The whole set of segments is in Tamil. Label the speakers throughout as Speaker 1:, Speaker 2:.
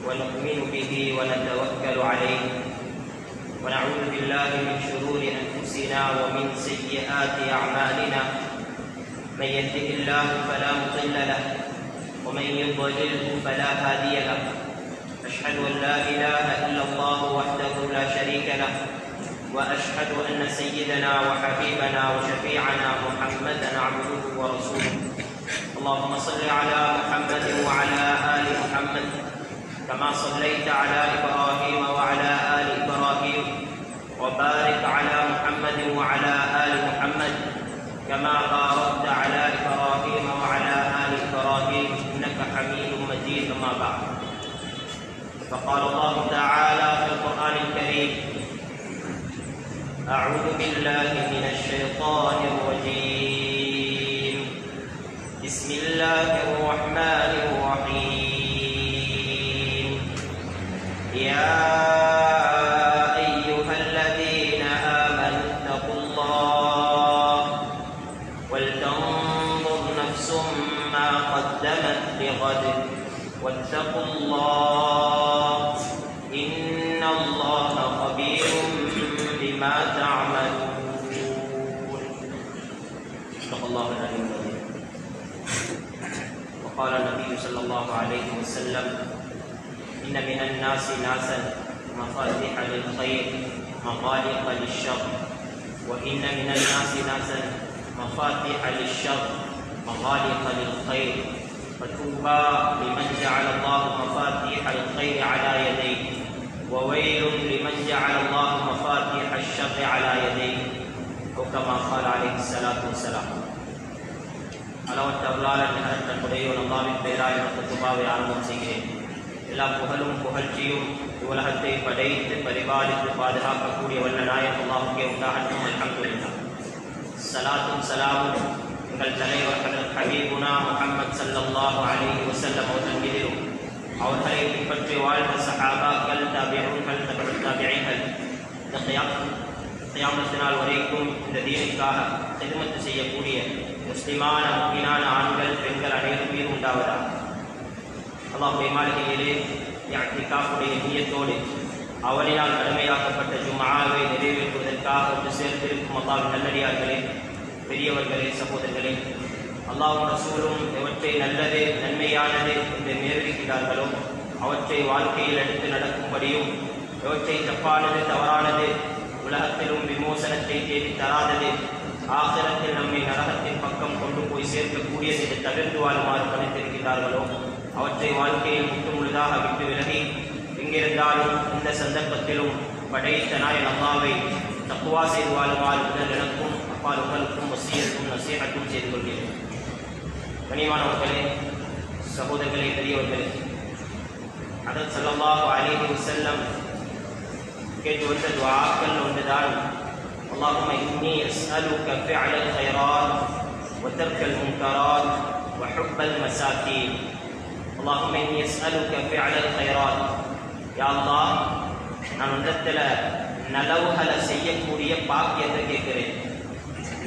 Speaker 1: ونؤمن به ونتوكل عليه ونعوذ بالله من شرور أنفسنا ومن سيئات أعمالنا من يهده الله فلا مضل له ومن يضلله فلا هادي له أشهد أن لا إله إلا الله وحده لا شريك له وأشهد أن سيدنا وحبيبنا وشفيعنا محمدا عبده ورسوله اللهم صل على محمد وعلى آل محمد كما صليت على إبراهيم وعلى آل إبراهيم وبارك على محمد وعلى آل محمد كما باركت على إبراهيم وعلى آل إبراهيم إنك حميد مجيد. أما بعد فقال الله تعالى في القرآن الكريم أعوذ بالله من الشيطان الرجيم بسم الله الرحمن الرحيم يا أيها الذين آمنوا اتقوا الله ولتنظر نفس ما قدمت لغد واتقوا الله إن الله خبير بما تعملون. صدق الله العلي العظيم. وقال النبي صلى الله عليه وسلم إن من الناس ناسا مفاتيح للخير مغاليق للشر وإن من الناس ناسا مفاتيح للشر مغاليق للخير فطوبى لمن جعل الله مفاتيح الخير على يديه وويل لمن جعل الله مفاتيح الشر على يديه أو كما قال عليه الصلاة والسلام. அளவற்ற அருளாளன் நிகரற்ற கொடையோன் அல்லாஹ்வின் பெயரால் எனக்கு துபாவை ஆரம்பம் செய்கிறேன். எல்லா புகழும் புகழ்ச்சியும் உலகத்தை படைத்து பரிபாலித்து பாதுகாக்கக்கூடிய வல்ல நாயகம் அல்லாஹ்வுக்கே உண்டாகட்டும். அல்ஹம்துலில்லாஹ். ஸலாத்தும் ஸலாமும் எங்கள் தலைவர் ஹஜ்ரத் ஹபீபுனா முஹம்மது ஸல்லல்லாஹு அலைஹி வஸல்லம் அவர்கள் மீதிலும் அவர்களை பின்பற்றி வாழ்ந்த சஹாபாக்கள் தாபிஊன்கள் தபிஊன்கள் இந்த கியாமத் நாள் வரைக்கும் இந்த தீனுக்காக ஹிதமத் செய்யக்கூடிய முஸ்லிமான முஃமினான ஆண்கள் பெண்கள் அனைவரும் மீது உண்டாவதாக. அல்லாஹ்வுடைய மாளிகையிலே இஅ்திகாஃபுடைய நிய்யத்தோடு அவரினால் கடமையாக்கப்பட்ட ஜும்ஆவை நிறைவேற்றுவதற்காக ஒன்று சேர்ந்திருக்கும் அல்லாஹ்வின் நல்லடியார்களே, பெரியவர்களே, சகோதரர்களே, அல்லாஹ்வும் ரசூலும் எவற்றை நல்லது நன்மையானது என்று நேர்விக்கிறார்களோ அவற்றை வாழ்க்கையில் எடுத்து நடக்கும்படியும் எவற்றை தப்பானது தவறானது உலகத்திலும் விமோசனத்தை தேடி தராதது ஆகிரத்தில் நம்மை நரகத்தின் பக்கம் கொண்டு போய் சேர்க்கக்கூடியது என்று தவிர்த்து வாழுமாறு பணித்திருக்கிறார்களோ அவற்றை வாழ்க்கையில் முற்றுமுழுதாக விட்டு விலகி எங்கிருந்தாலும் இந்த சந்தர்ப்பத்திலும் படைத்த நாயன் அல்லாஹ்வை தக்வா செய்து வாழுமாறு முதல் எனக்கும் அப்பால் உங்களுக்கும் வசியத்தும் நசீஹத்தும் செய்து கொள்கிறேன். கனிமானவர்களே, சகோதரர்களே, பெரியவர்களே, ஹஜ்ரத் ஸல்லல்லாஹு அலைஹி வஸல்லம் கேட்டு வந்த துஆக்கள் ஒன்றுதான் اللهم إني أسألك فعل الخيرات وترك المنكرات وحب المساكين. اللهم إني أسألك فعل الخيرات. يا الله, நான் உன்னிடத்தில் நலவுகளை செய்யக்கூடிய பாக்கியத்தை கேட்கிறேன்,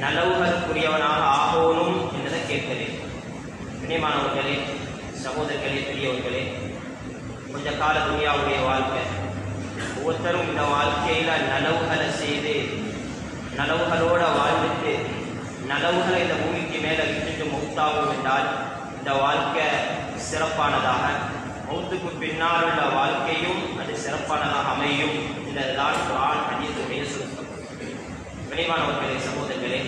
Speaker 1: நலவுகளுக்குரியவனாக ஆகணும் என்றதை கேட்கிறேன். கண்ணியமானவர்களே, சகோதரர்களே, பெரியவர்களே, கொஞ்ச கால துனியாவுடைய வாழ்க்கை, ஒவ்வொருத்தரும் இந்த வாழ்க்கையில நலவுகளை செய்து நலவுகளோட வாழ்ந்துட்டு நலவுகளை இந்த பூமிக்கு மேலே விட்டுட்டு மௌத்தாகும் என்றால் இந்த வாழ்க்கை சிறப்பானதாக, மௌத்துக்கு பின்னால் உள்ள வாழ்க்கையும் அது சிறப்பானதாக அமையும் என்றதுதான் குர்ஆன் ஹதீஸுடைய சுருக்கம். கனிமானவர்களே, சகோதரர்களே,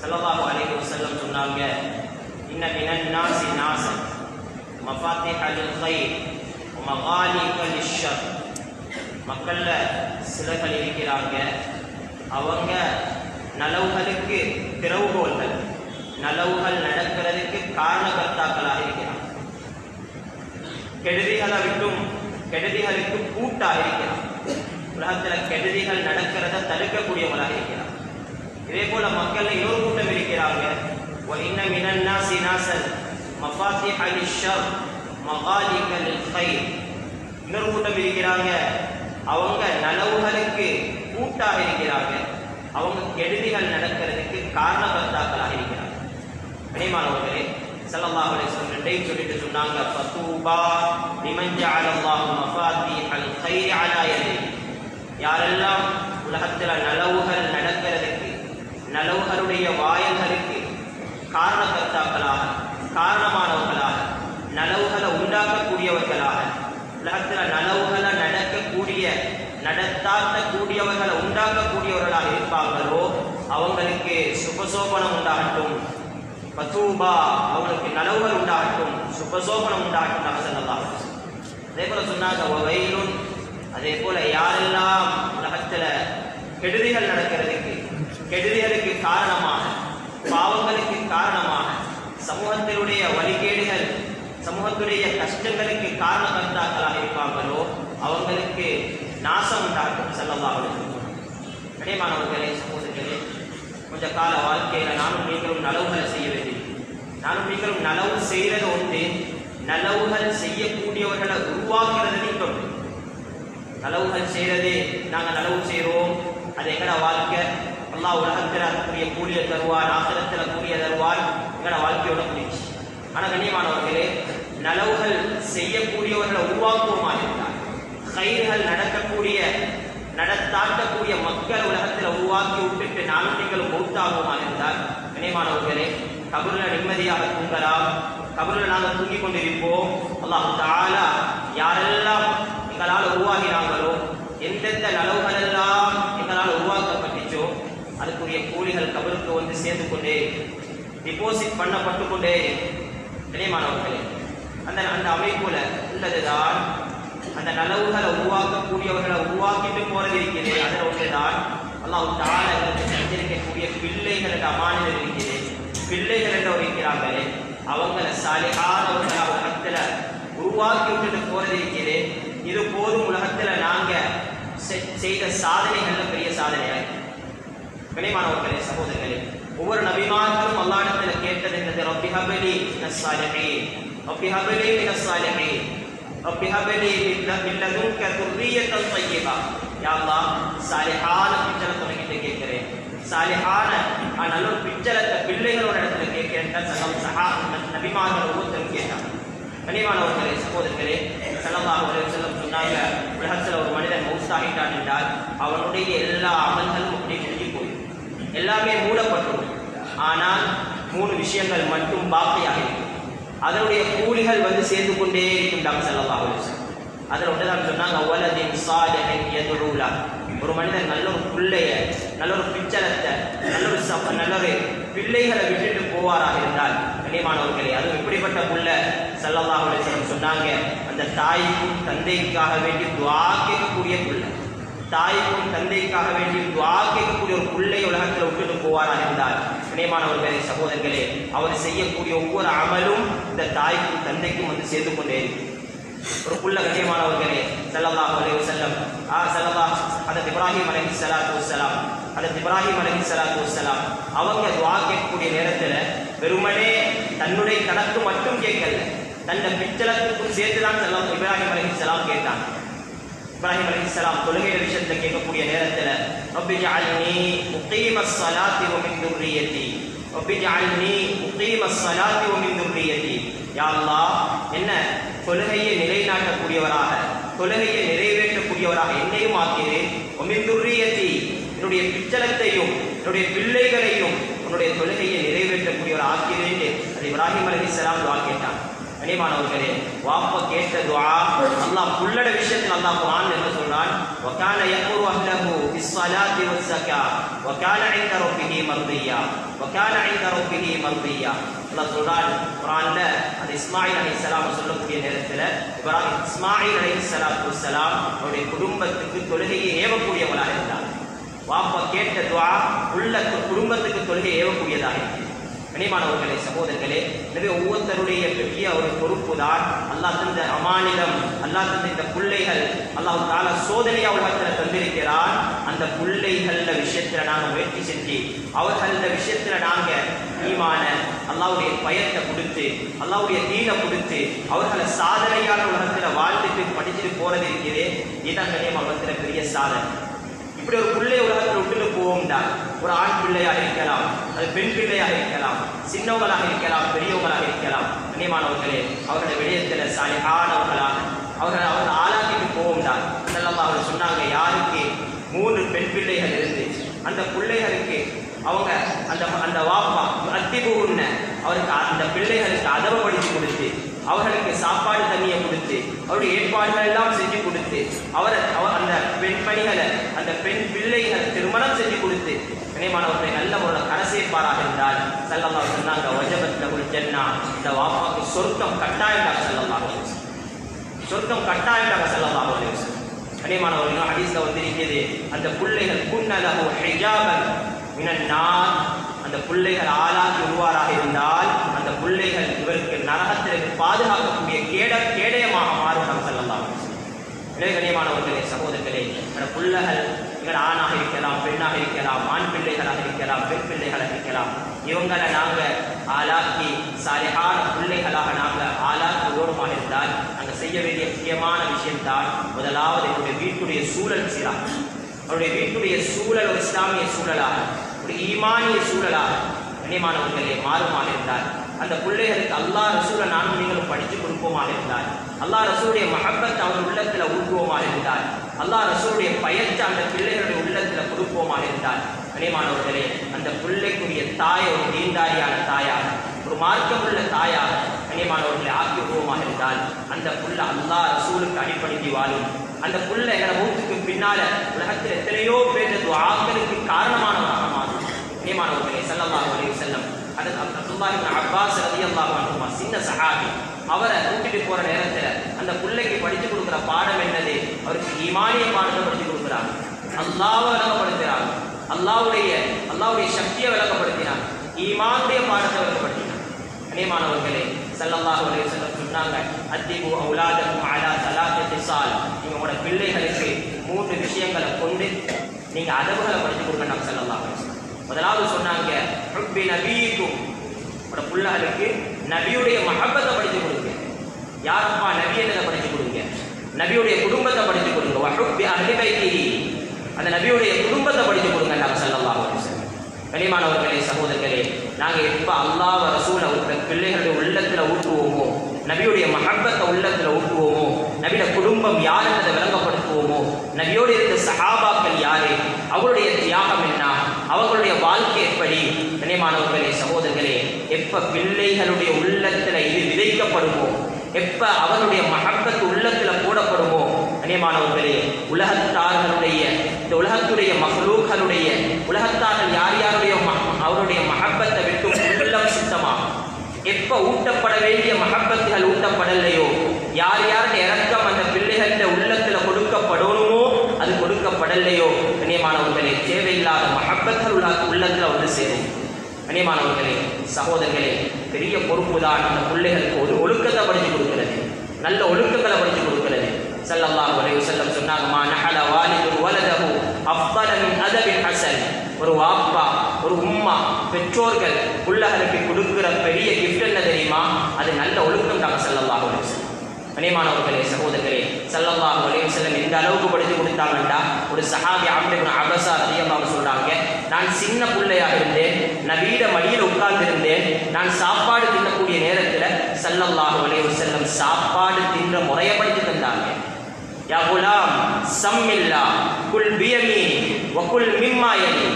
Speaker 1: ஸல்லல்லாஹு அலைஹி வஸல்லம் சொன்னாங்க, இன்ன மினன் நாஸி நாஸன் மஃபாத்திஹ லில் கைர் வ மகாலிக லிஷ்ஷர். மக்கள்ல சிலர்கள் இருக்கிறாங்க, அவங்க நலவுகளுக்கு திறவுகோள்கள், நலவுகள் நடக்கிறதுக்கு காரணகர்த்தாக்களாக இருக்கிறாங்க, கெடுதிகளை விட்டும் கெடுதிகளுக்கு கூட்டாக இருக்கிறார், உலகத்தில் கெடுதிகள் நடக்கிறத தடுக்கக்கூடியவர்களாக இருக்கிறார். இதே போல மக்கள் இன்னொரு கூட்டம் இருக்கிறாங்க, وَإِنَّ مِنَ النَّاسِ نَاسًا مَفَاتِحَ لِلشَّرِّ مَغَالِيقَ لِلْخَيْرِ. இன்னொரு கூட்டம் இருக்கிறாங்க, அவங்க நலவுகளுக்கு கூட்டாக இருக்கிறாங்க, அவங்க கெடுதிகள் நடக்கிறதுக்கு காரணகர்த்தாக்களாக இருக்கிறாங்க. கனிமானவர்களே, ஸல்லல்லாஹு அலைஹி வஸல்லம் ரெண்டையும் சொல்லிட்டு சொன்னாங்க, ஃபதூபா லிமன் ஜஅலல்லாஹு மஃபாத்திஹல் கைர் அலா யதி. யாரெல்லாம் உலகத்தில் நலவுகள் நடக்கிறதுக்கு, நலவுகளுடைய வாயில்களுக்கு காரணகர்த்தாக்களாக, காரணமானவர்களாக, நலவுகளை உண்டாக்கக்கூடியவர்களாக, உலகத்தில் நலவுகளை நடக்கக்கூடிய, நடத்தாட்டக்கூடியவர்களை உண்டாக்கக்கூடியவர்களாக இருப்பாங்களோ அவங்களுக்கு சுபசோபனம் உண்டாகட்டும், பத்தூபா அவங்களுக்கு நலவுகள் உண்டாகட்டும், சுபசோபனம் உண்டாகட்டும் ஸல்லல்லாஹு அலைஹி வஸல்லம். அதே போல சொன்னாங்க வவைலுன். அதே போல யாரெல்லாம் உலகத்துல கெடுதிகள் நடக்கிறதுக்கு, கெடுதிகளுக்கு காரணமாக, பாவங்களுக்கு காரணமாக, சமூகத்தினுடைய வழிகேடுகள், சமூகத்துடைய கஷ்டங்களுக்கு காரணகர்த்தாக்களாக இருப்பாங்களோ அவங்களுக்கு நாசம் உண்டாகட்டும் ஸல்லல்லாஹு அலைஹி வஸல்லம். கனிமானவர்களே, சகோதரர்களே, கொஞ்ச கால வாழ்க்கையில நானும் நீங்களும் நலவுகளை செய்ய வேண்டியது. நானும் நீங்களும் நலவு செய்யறது ஒன்று, நலவுகள் செய்யக்கூடியவர்களை உருவாக்குறது நீங்க. நலவுகள் செய்யறது, நாங்கள் நலவு செய்கிறோம், அது எங்கட வாழ்க்கை. அல்லாஹ் உலகத்தில் இருக்கக்கூடிய கூலிய தருவார், ஆசிரத்தில் கூலிய தருவார், எங்கட வாழ்க்கையோட முடிச்சு. ஆனால் கண்ணியமானவர்களே, நலவுகள் செய்யக்கூடியவர்களை உருவாக்குவோமா இருந்தால், கைகள் நடக்கக்கூடிய, நடத்தாட்டக்கூடிய மக்கள் உலகத்தில் உருவாக்கி விட்டுட்டு நானும் நீங்களும் மௌத்தாகுமா இருந்தால், கண்ணியமானவர்களே, கபூர்ல நிம்மதியாக தூங்கலாம், கபூர்ல நாங்கள் தூங்கிக் கொண்டிருப்போம். அல்லாஹ் தஆலா யாரெல்லாம் எங்களால் உருவாகினாங்களோ, எந்தெந்த நலவுகள் எல்லாம் எங்களால் உருவாக்கப்பட்டுச்சோ அதுக்குரிய கூலிகள் கபருக்கு வந்து சேர்ந்து கொண்டே, டிபாசிட் பண்ணப்பட்டு கொண்டே. கண்ணியமானவர்களே, அந்த அந்த அமைப்புல உள்ளதுதான் அந்த நலவுகளை உருவாக்கக்கூடியவர்களை உருவாக்கிட்டு போறது இருக்கிறது. அதில் ஒன்றுதான் அல்லாஹ் தஆலா எங்களுக்கு செஞ்சிருக்கக்கூடிய பிள்ளைகள் என்ற அமானிதம் இருக்கிறது. பிள்ளைகள் என்று இருக்கிறாங்களே அவங்கள சாலிஹானவர்களை உலகத்துல உருவாக்கி விட்டுட்டு போறது இருக்கிறது. இது போதும் உலகத்துல நாங்க செய்த சாதனைகள்ல பெரிய சாதனையாக. கனிமானவர்களே, சகோதரர்களே, ஒவ்வொரு நபிமார்களும் அல்லாஹ்விடத்துல கேட்டது என்னது? ரப்பி ஹப்லி மினஸ் ஸாலிஹீன், ரப்பி ஹப்லி மினஸ் ஸாலிஹீன், ரப்பி ஹப்லி மின் லதுன்க துர்ரியத்தன் தய்யிபா. யா அல்லாஹ், சாலிஹான பிச்சரை துணைக்கிட்ட கேட்கிறேன், சாலிஹான நல்ல ஒரு பிச்சரத்தை பிள்ளைகளோட இடத்துல கேட்கிறேன். நபிமார்கள் ஒவ்வொருத்தரும் கேட்டாங்க. கனிமானவர்களே, சகோதரர்களே, ஸல்லல்லாஹு அலைஹி வஸல்லம் சொன்னாங்க, உலகத்தில் ஒரு மனிதன் மௌத்தாகிட்டான் என்றால் அவனுடைய எல்லா அமல்களும் அப்படி முடிஞ்சு போயிடும், எல்லாமே மூடப்பட்டுடும். ஆனால் 3 விஷயங்கள் மட்டும் பாக்கியாக இருக்கும். அதனுடைய கூலிகள் வந்து சேர்ந்து கொண்டே இருக்கின்றாங்க ஸல்லல்லாஹு அலைஹி வஸல்லம். அதில் ஒன்றுதான் சொன்னாங்க, வலதின் ஸாலிஹின் யதுஊ லஹ். ஒரு மனிதன் நல்ல ஒரு பிள்ளைய, நல்ல ஒரு பிச்சரத்தை, நல்ல ஒரு பிள்ளைகளை விட்டுட்டு போவாராக இருந்தால், கண்ணியமானவர்களே, அது எப்படிப்பட்ட புள்ள? ஸல்லல்லாஹு அலைஹி வஸல்லம் சொன்னாங்க, அந்த தாய்க்கும் தந்தைக்காக வேண்டி துஆ கேட்கக்கூடிய புள்ள, தாய்க்கும் தந்தைக்காக வேண்டி துஆ கேட்கக்கூடிய ஒரு பிள்ளை உலகத்தில் விட்டுட்டு போவாராக இருந்தால், கண்ணியமானவர்களே, சகோதரர்களே, அவர் செய்யக்கூடிய ஒவ்வொரு அமலும் இந்த தாய்க்கும் தந்தைக்கும் வந்து சேர்ந்து கொண்டே இருக்கும். ஒரு புள்ள, கண்ணியமானவர்களே, ஸல்லல்லாஹு அலைஹி வஸல்லம் ஹஜ்ரத் இப்ராஹிம் அலைஹிஸ்ஸலாத்து வஸ்ஸலாம், ஹஜ்ரத் இப்ராஹிம் அலைஹிஸ்ஸலாத்து வஸ்ஸலாம் அவங்க துஆ கேட்கக்கூடிய நேரத்தில் வெறுமனே தன்னுடைய கணக்கு மட்டும் கேட்கல, தன்னை பிச்சலத்துக்கும் சேர்த்துதான் இப்ராஹிம் அலைஹிஸ்ஸலாம் கேட்டாங்க. இப்ராஹிம் அலைஹிஸ்ஸலாம் தொழுகைய விஷயத்துல கேட்கக்கூடிய நேரத்தில், ரப்பி ஜஅல்னி முகீமஸ் ஸலாத்தி வ மின் துர்ரியத்தி, ரப்பி ஜஅல்னி முகீமஸ் ஸலாத்தி வ மின் துர்ரியத்தி. யா அல்லாஹ், என்ன தொழுகையை நிலைநாட்டக்கூடியவராக, தொழுகையை நிறைவேற்றக்கூடியவராக என்னையும் ஆக்கியது. மின் துர்ரியத்தி, என்னுடைய பிச்சலத்தையும் என்னுடைய பிள்ளைகளையும் உன்னுடைய தொழுகையை நிறைவேற்றக்கூடியவர் ஆக்கியது. அது இப்ராஹிம் அலைஹிஸ்ஸலாம் துஆ கேட்டாங்க. கனிமானவர்களே, வாப்பா கேட்ட துஆ அல்லாஹ் புள்ளட விஷயத்தில் அல்லாஹ் குர்ஆன்ல என்ன சொல்றான்? வகான யக்முரு அஹ்லஹு பிஸ்ஸலாத்தி வஸ்ஸகா வகான இன்த ரப்பிஹி மர்தியா, வகான இன்த ரப்பிஹி மர்தியா. அல்லாஹ் சொல்றான் குர்ஆன்ல, அது இஸ்மாயில் அலைஹிஸ்ஸலாம் சொல்லக்கூடிய நேரத்தில் இஸ்மாயில் அலைஹிஸ்ஸலாத்து வஸ்ஸலாம் அவருடைய குடும்பத்துக்கு தொழுகையை ஏவக்கூடியவராக இருந்தார். வாப்பா கேட்ட துஆ உள்ள குடும்பத்துக்கு தொழுகை ஏவக்கூடியதாக இருக்கிறது. கனிமானவர்களே, சகோதரர்களே, எனவே ஒவ்வொருத்தருடைய பெரிய ஒரு பொறுப்பு தான் அல்லாஹ் தந்த அமானிதம், அல்லாஹ் தந்த இந்த பிள்ளைகள் அல்லாஹ் தஆலா சோதனையா உலகத்தில் தந்திருக்கிறான். அந்த பிள்ளைகள விஷயத்துல நாங்க முயற்சி செஞ்சு, அவர்கள விஷயத்துல நாங்க ஈமான, அல்லாஹ்வுடைய பயத்தை கொடுத்து, அல்லாஹ்வுடைய தீனை கொடுத்து, அவர்களை சாதனையான உலகத்துல வாழ்ந்துட்டு படிச்சுட்டு போறது இருக்கிறது. இதுதான் கனியமா உலகத்துல பெரிய சாதனை. இப்படி ஒரு பிள்ளை உலகத்தில் விட்டுட்டு போவோம்டா ஒரு ஆண் பிள்ளையாக இருக்கலாம், அது பெண் பிள்ளையாக இருக்கலாம், சின்னவங்களாக இருக்கலாம், பெரியவங்களாக இருக்கலாம். கண்ணியமானவர்களே, அவர்களுடைய விடயத்தில் சாலிஹானவர்களாக அவர்கள் ஆளாக்கிட்டு போகும்தான். ஸல்லல்லாஹு அலைஹி வஸல்லம் சொன்னாங்க, யாருக்கு 3 பெண் பிள்ளைகள் இருந்து அந்த பிள்ளைகளுக்கு அவங்க அந்த வாப்பா அத்திபூர்ண அவருக்கு அந்த பிள்ளைகளுக்கு அதவப்படுத்தி கொடுத்து, அவர்களுக்கு சாப்பாடு தண்ணியை கொடுத்து, அவருடைய ஏற்பாடுகள் எல்லாம் செஞ்சு கொடுத்து, அந்த பெண்மணிகளை அந்த பெண் பிள்ளைகளை திருமணம் செஞ்சு கொடுத்து கண்ணியமானவர்களை நல்ல முறையில் கரை சேர்ப்பாராக இருந்தால் ஸல்லல்லாஹு அலைஹி வஸல்லம் சொன்னாங்க, வஜபத் லஹுல் ஜன்னா, இந்த வாப்பாக்கு சொர்க்கம் கட்டாயமாக ஸல்லல்லாஹு அலைஹி வஸல்லம் சொர்க்கம் கட்டாயமாக ஸல்லல்லாஹு அலைஹி வஸல்லம். கண்ணியமானவர்கள் ஹதீஸ்ல வந்திருக்கிறது, அந்த பிள்ளைகள் குன்னலஹு ஹிஜாபன் மினன் நார், அந்த பிள்ளைகள் ஆளாக்கி உருவாராக இருந்தால் அந்த பிள்ளைகள் இவருக்கு நரகத்திற்கு பாதுகாக்கக்கூடிய கேடயமாக மாறும் ஸல்லல்லாஹு அலைஹி வஸல்லம். எனவே கண்ணியமானவர்களே, சகோதரர்களே, அந்த பிள்ளைகள் எங்கள் ஆணாக இருக்கலாம், பெண்ணாக இருக்கலாம், ஆண் பிள்ளைகளாக இருக்கலாம், பெண் பிள்ளைகளாக இருக்கலாம், இவங்களை நாங்கள் ஆளாக்கி சாலிஹான பிள்ளைகளாக நாங்கள் ஆளாக்கி உருவமாக இருந்தால் நாங்கள் செய்ய வேண்டிய முக்கியமான விஷயம்தான், முதலாவது என்னுடைய வீட்டுடைய சூழல் சீராக, அவருடைய வீட்டுடைய சூழல் ஒரு இஸ்லாமிய சூழலாக, ஒரு ஈமானிய சூழலாக கண்ணியமானவர்களே மாறுமாக இருந்தால், அந்த பிள்ளைகளுக்கு அல்லாஹ் ரசூலை நானும் நீங்களும் படித்து கொடுப்போமாக இருந்தால், அல்லாஹ் ரசூலுடைய மஹப்பத் அவர் உள்ளத்தில் ஊக்குவோமாக இருந்தால், அல்லாஹ் ரசூலுடைய பயத்தை அந்த பிள்ளைகளுடைய உள்ளத்தில் கொடுப்போமாக இருந்தால் கண்ணியமானவர்களே, அந்த பிள்ளைக்குரிய தாயை ஒரு தீன்தாரியான தாயாக, ஒரு மார்க்கமுள்ள தாயாக கண்ணியமானவர்களை ஆக்கி உருவமாக இருந்தால் அந்த புள்ள அல்லாஹ் ரசூலுக்கு அடிப்படைக்கு வாழும். அந்த புள்ள எங்களை மூத்துக்கு பின்னால உலகத்தில் எத்தனையோ பேர் துஆக்களுக்கு காரணமானவராக மாறும். கண்ணியமானவர்களே, ஸல்லல்லாஹு அலைஹி வஸல்லம் அப்துல்லாஹ் இப்னு அப்பாஸ் ரலியல்லாஹு அன்ஹுமா சின்ன சஹாபி, அவரை கூட்டிட்டு போற நேரத்தில் அந்த பிள்ளைக்கு படித்து கொடுக்குற பாடம் என்னது? அவருக்கு ஈமானிய பாடத்தை படித்து கொடுக்குறாங்க, அல்லாஹ்வை விளங்கப்படுத்துகிறாங்க, அல்லாஹ்வுடைய சக்தியை விளங்கப்படுத்தினாங்க, ஈமானுடைய பாடத்தை விளங்கப்படுத்தினாங்க. கண்ணியமானவர்களே, ஸல்லல்லாஹு அலைஹி வஸல்லம் சொன்னாங்க, அத்திபு அவுலாதக்கும் அலா ஸலாத்தி ஸிசால், நீங்க உங்களோட பிள்ளைகளுக்கு 3 விஷயங்களை கொண்டு நீங்க அதவுகளை படித்து கொடுக்கணும் ஸல்லல்லாஹு அலைஹி வஸல்லம். முதலாவது சொன்னாங்க, ஹுப்பி நபியிக்கும், உங்களோட பிள்ளைகளுக்கு நபியுடைய மஹப்பத்தை படித்து கொடுங்க. யாருப்பா நபி என்னதை படித்து கொடுங்க? நபியுடைய குடும்பத்தை படித்து கொடுங்க. வஹுப்பி அஹ்லி பைத்திஹி, அந்த நபியுடைய குடும்பத்தை படித்து கொடுங்க ஸல்லல்லாஹு அலைஹி வஸல்லம். கண்ணியமானவர்களே, சகோதரர்களே, நாங்கள் எப்போ அல்லாஹ் ரசூலை பிள்ளைகளுடைய உள்ளத்தில் ஊட்டுவோமோ, நபியுடைய மஹப்பத்தை உள்ளத்தில் ஊட்டுவோமோ, நபியோட குடும்பம் யார் என்பதை விளங்கப்படுத்துவோமோ, நபியோடு இருந்த சஹாபாக்கள் யாரு, அவருடைய தியாகம் என்ன, அவர்களுடைய வாழ்க்கை எப்படி, கண்ணியமானவர்களே, சகோதரர்களே, எப்ப பிள்ளைகளுடைய உள்ளத்தில் இது விதைக்கப்படுமோ, எப்ப அவருடைய மஹப்பத்து உள்ளத்தில் போடப்படுமோ, கண்ணியமானவர்களே, உலகத்தார்களுடைய இந்த உலகத்துடைய மஹ்லூக்களுடைய உலகத்தார்கள் யார் யாருடைய அவருடைய மஹப்பத்தை விட்டு உள்ளம் சுத்தமாகும். எப்ப ஊட்டப்பட வேண்டிய மஹப்பத்துகள் ஊட்டப்படலையோ, யார் யாருடைய இறக்கம் அந்த பிள்ளைகள உள்ளத்தில் கொடுக்கப்படணுமோ அது கொடுக்கப்படலையோ, கண்ணியமானவர்களே, தேவையில்லாத மஹப்பத்துகள் உள்ளத்தில் வந்து சேரும். கண்ணியமானவர்களே, சகோதரர்களே, பெரிய பொறுப்பு தான் அந்த பிள்ளைகளுக்கு ஒரு ஒழுக்கத்தை படித்து கொடுக்கிறது, நல்ல ஒழுக்கங்களை படித்து கொடுக்கிறது. ஸல்லல்லாஹு அலைஹி வஸல்லம் சொன்னாங்க, மா நஹல வாலிது வலதஹு அஃதல மின் அதபில் ஹஸன், ஒரு வாப்பா ஒரு உம்மா பெற்றோர்கள் பிள்ளைகளுக்கு கொடுக்கிற பெரிய கிஃப்ட் என்ன தெரியுமா? அது நல்ல ஒழுக்கம் தான் ஸல்லல்லாஹு அலைஹி வஸல்லம். கண்ணியமானவர்களே, சகோதரர்களே, ஸல்லல்லாஹு அலைஹி வஸல்லம் எந்த அளவுக்கு படித்து கொடுத்தாங்கண்டா, ஒரு சஹாபி அம்ர் இப்னு அபஸா ரலியல்லாஹு சொல்றாங்க, நான் சின்ன பிள்ளையாக இருந்தேன், நபியிட மடியில் உட்கார்ந்திருந்தேன், நான் சாப்பாடு தின்னக்கூடிய நேரத்தில் ஸல்லல்லாஹு அலைஹி வஸல்லம் சாப்பாடு தின்ற முறையை படித்து தந்தாங்க. யா குலாம் சம்மில்லா குல் பியமீனி வகுல் மிம்மா யலி,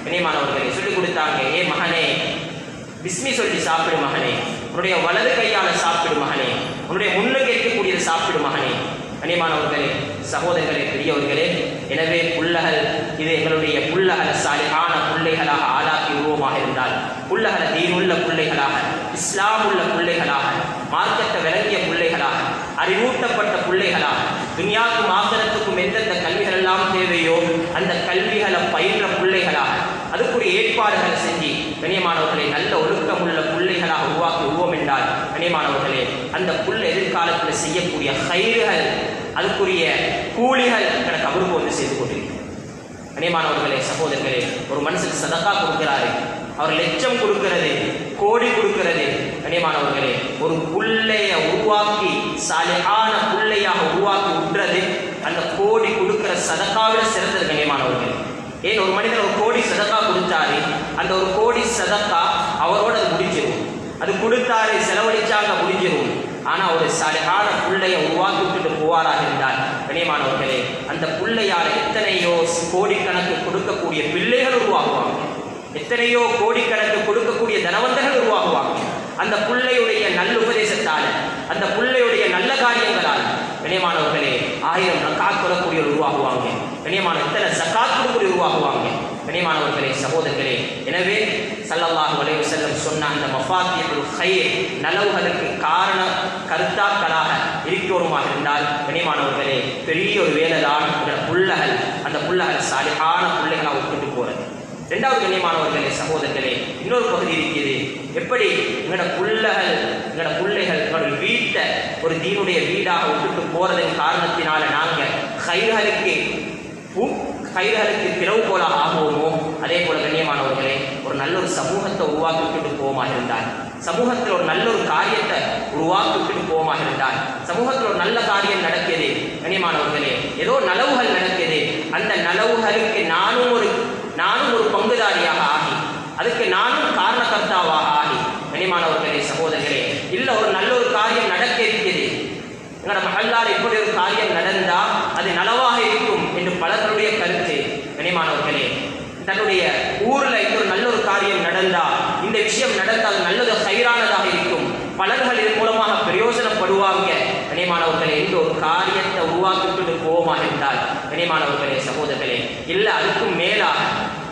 Speaker 1: கண்ணியமானவர்களே சொல்லிக் கொடுத்தாங்க, ஏ மகனே, பிஸ்மி சொல்லி சாப்பிடு மகனே, உன்னுடைய வலது கையால் சாப்பிடு மகனே, உன்னுடைய முன்னுக்கு இருக்கக்கூடியது சாப்பிடு மகனே. கண்ணியமானவர்களே, சகோதரர்களே, பெரியவர்களே, எனவே புள்ளகள் இது எங்களுடைய புள்ளகளை சாலிஹான பிள்ளைகளாக ஆளாக்கி உருவமாக இருந்தால், புள்ளகளை தீனுள்ள பிள்ளைகளாக, இஸ்லாம் உள்ள பிள்ளைகளாக, மார்க்கத்தை விளங்கிய பிள்ளைகளாக, அறிவூட்டப்பட்ட பிள்ளைகளாக, துன்யாவுக்கும் ஆகிரத்துக்கும் எந்தெந்த கல்விகள் எல்லாம் தேவையோ அந்த கல்விகளை பயின்ற பிள்ளைகளாக, அதுக்குரிய ஏற்பாடுகளை செஞ்சு கண்ணியமானவர்களை நல்ல ஒழுக்கமுள்ள பிள்ளைகளாக உருவாக்கி உருவம் என்றால், கண்ணியமானவர்களே, அந்த புள்ள எதிர்காலத்தில் செய்யக்கூடிய ஹைர்கள், அதுக்குரிய கூலிகள் எனக்கு அவருக்கு வந்து செய்து கொண்டிருக்கிறது. கண்ணியமானவர்களே, சகோதரர்களே, ஒரு மனுஷன் சதக்கா கொடுக்கிறாரு, அவர் லட்சம் கொடுக்கிறது, கோடி கொடுக்கிறது. கண்ணியமானவர்களே, ஒரு புள்ளைய உருவாக்கி சாலிஹான புள்ளையாக உருவாக்கி விட்டுறது அந்த கோடி கொடுக்கிற சதக்காவிட சிறந்தது. கண்ணியமானவர்களே, ஏன் ஒரு மனிதன் ஒரு கோடி சதக்கா கொடுத்தாரு, அந்த ஒரு கோடி சதக்கா அவரோட அது முடிஞ்சிடும். அது கொடுத்தாரு, செலவழிச்சாங்க, முடிஞ்சிடும். ஆனால் ஒரு சாலிஹான புள்ளைய உருவாக்கி விட்டுட்டு போவாராக இருந்தால் கண்ணியமானவர்களே, அந்த புள்ளையால் எத்தனையோ கோடிக்கணக்கு கொடுக்கக்கூடிய பிள்ளைகள் உருவாகுவாங்க, எத்தனையோ கோடிக்கணக்கு கொடுக்கக்கூடிய தனவந்தர்கள் உருவாகுவாங்க. அந்த புள்ளையுடைய நல்லுபதேசத்தால், அந்த புள்ளையுடைய நல்ல காரியங்களால் கண்ணியமானவர்களே 1000 ரக்காத் தொழக்கூடியவர் உருவாகுவாங்க. கண்ணியமான எத்தனை ஸகாத் கொடுக்கக்கூடிய உருவாகுவாங்க. கண்ணியமானவர்களே, சகோதரர்களே, எனவே ஸல்லல்லாஹு அலைஹி வஸல்லம் சொன்ன அந்த மஃபாத்திஹுல் கைர் நலவுகளுக்கு காரண கருத்தாக்களாக இருக்கிறோமாக இருந்தால் கண்ணியமானவர்களே, பெரிய ஒரு வேலை தான் அந்த புள்ளகள் சாலிஹான புள்ளைகளாக விட்டுட்டு போகிறது. ரெண்டாவது கண்ணியமானவர்களே, சகோதரர்களே, இன்னொரு பகுதி இருக்குது. எப்படி எங்களோட பிள்ளைகள் எங்களோட வீட்டை ஒரு தீனுடைய வீடாக விட்டுட்டு போறதன் காரணத்தினால நாங்கள் கைகளுக்கு திறவுகோலாக ஆகுவோமோ, அதே போல கண்ணியமானவர்களே, ஒரு நல்ல ஒரு சமூகத்தை உருவாக்கி விட்டுட்டு போவோமாக இருந்தால், சமூகத்தில் ஒரு நல்ல ஒரு காரியத்தை உருவாக்கி விட்டுட்டு போவோமாக இருந்தால், சமூகத்தில் ஒரு நல்ல காரியம் நடக்குது கண்ணியமானவர்களே, ஏதோ நலவுகள் நடக்குது, அந்த நலவுகளுக்கு நானும் ஒரு பங்குதாரியாக ஆகி, அதுக்கு நானும் காரணகர்த்தாவாக ஆகி, கண்ணியமானவர்களே, சகோதரர்களே, இல்லை ஒரு நல்ல ஒரு காரியம் நடக்க இருக்குது, எங்களோட மகளால் இப்படி ஒரு காரியம் நடந்தால் அது நலவாக இருக்கும் என்று பலர்களுடைய கருத்து. கண்ணியமானவர்களே, தன்னுடைய ஊரில் இது ஒரு நல்ல ஒரு காரியம் நடந்தால், இந்த விஷயம் நடந்தால் நல்லது சைரானதாக இருக்கும், பலர்கள் இதன் மூலமாக பிரயோஜனப்படுவாங்க. கண்ணியமானவர்களே, இந்த ஒரு காரியத்தை உருவாக்கிட்டு போவோமாக இருந்தால் கண்ணியமானவர்களே, சகோதரர்களே, இல்லை அதுக்கும் மேலாக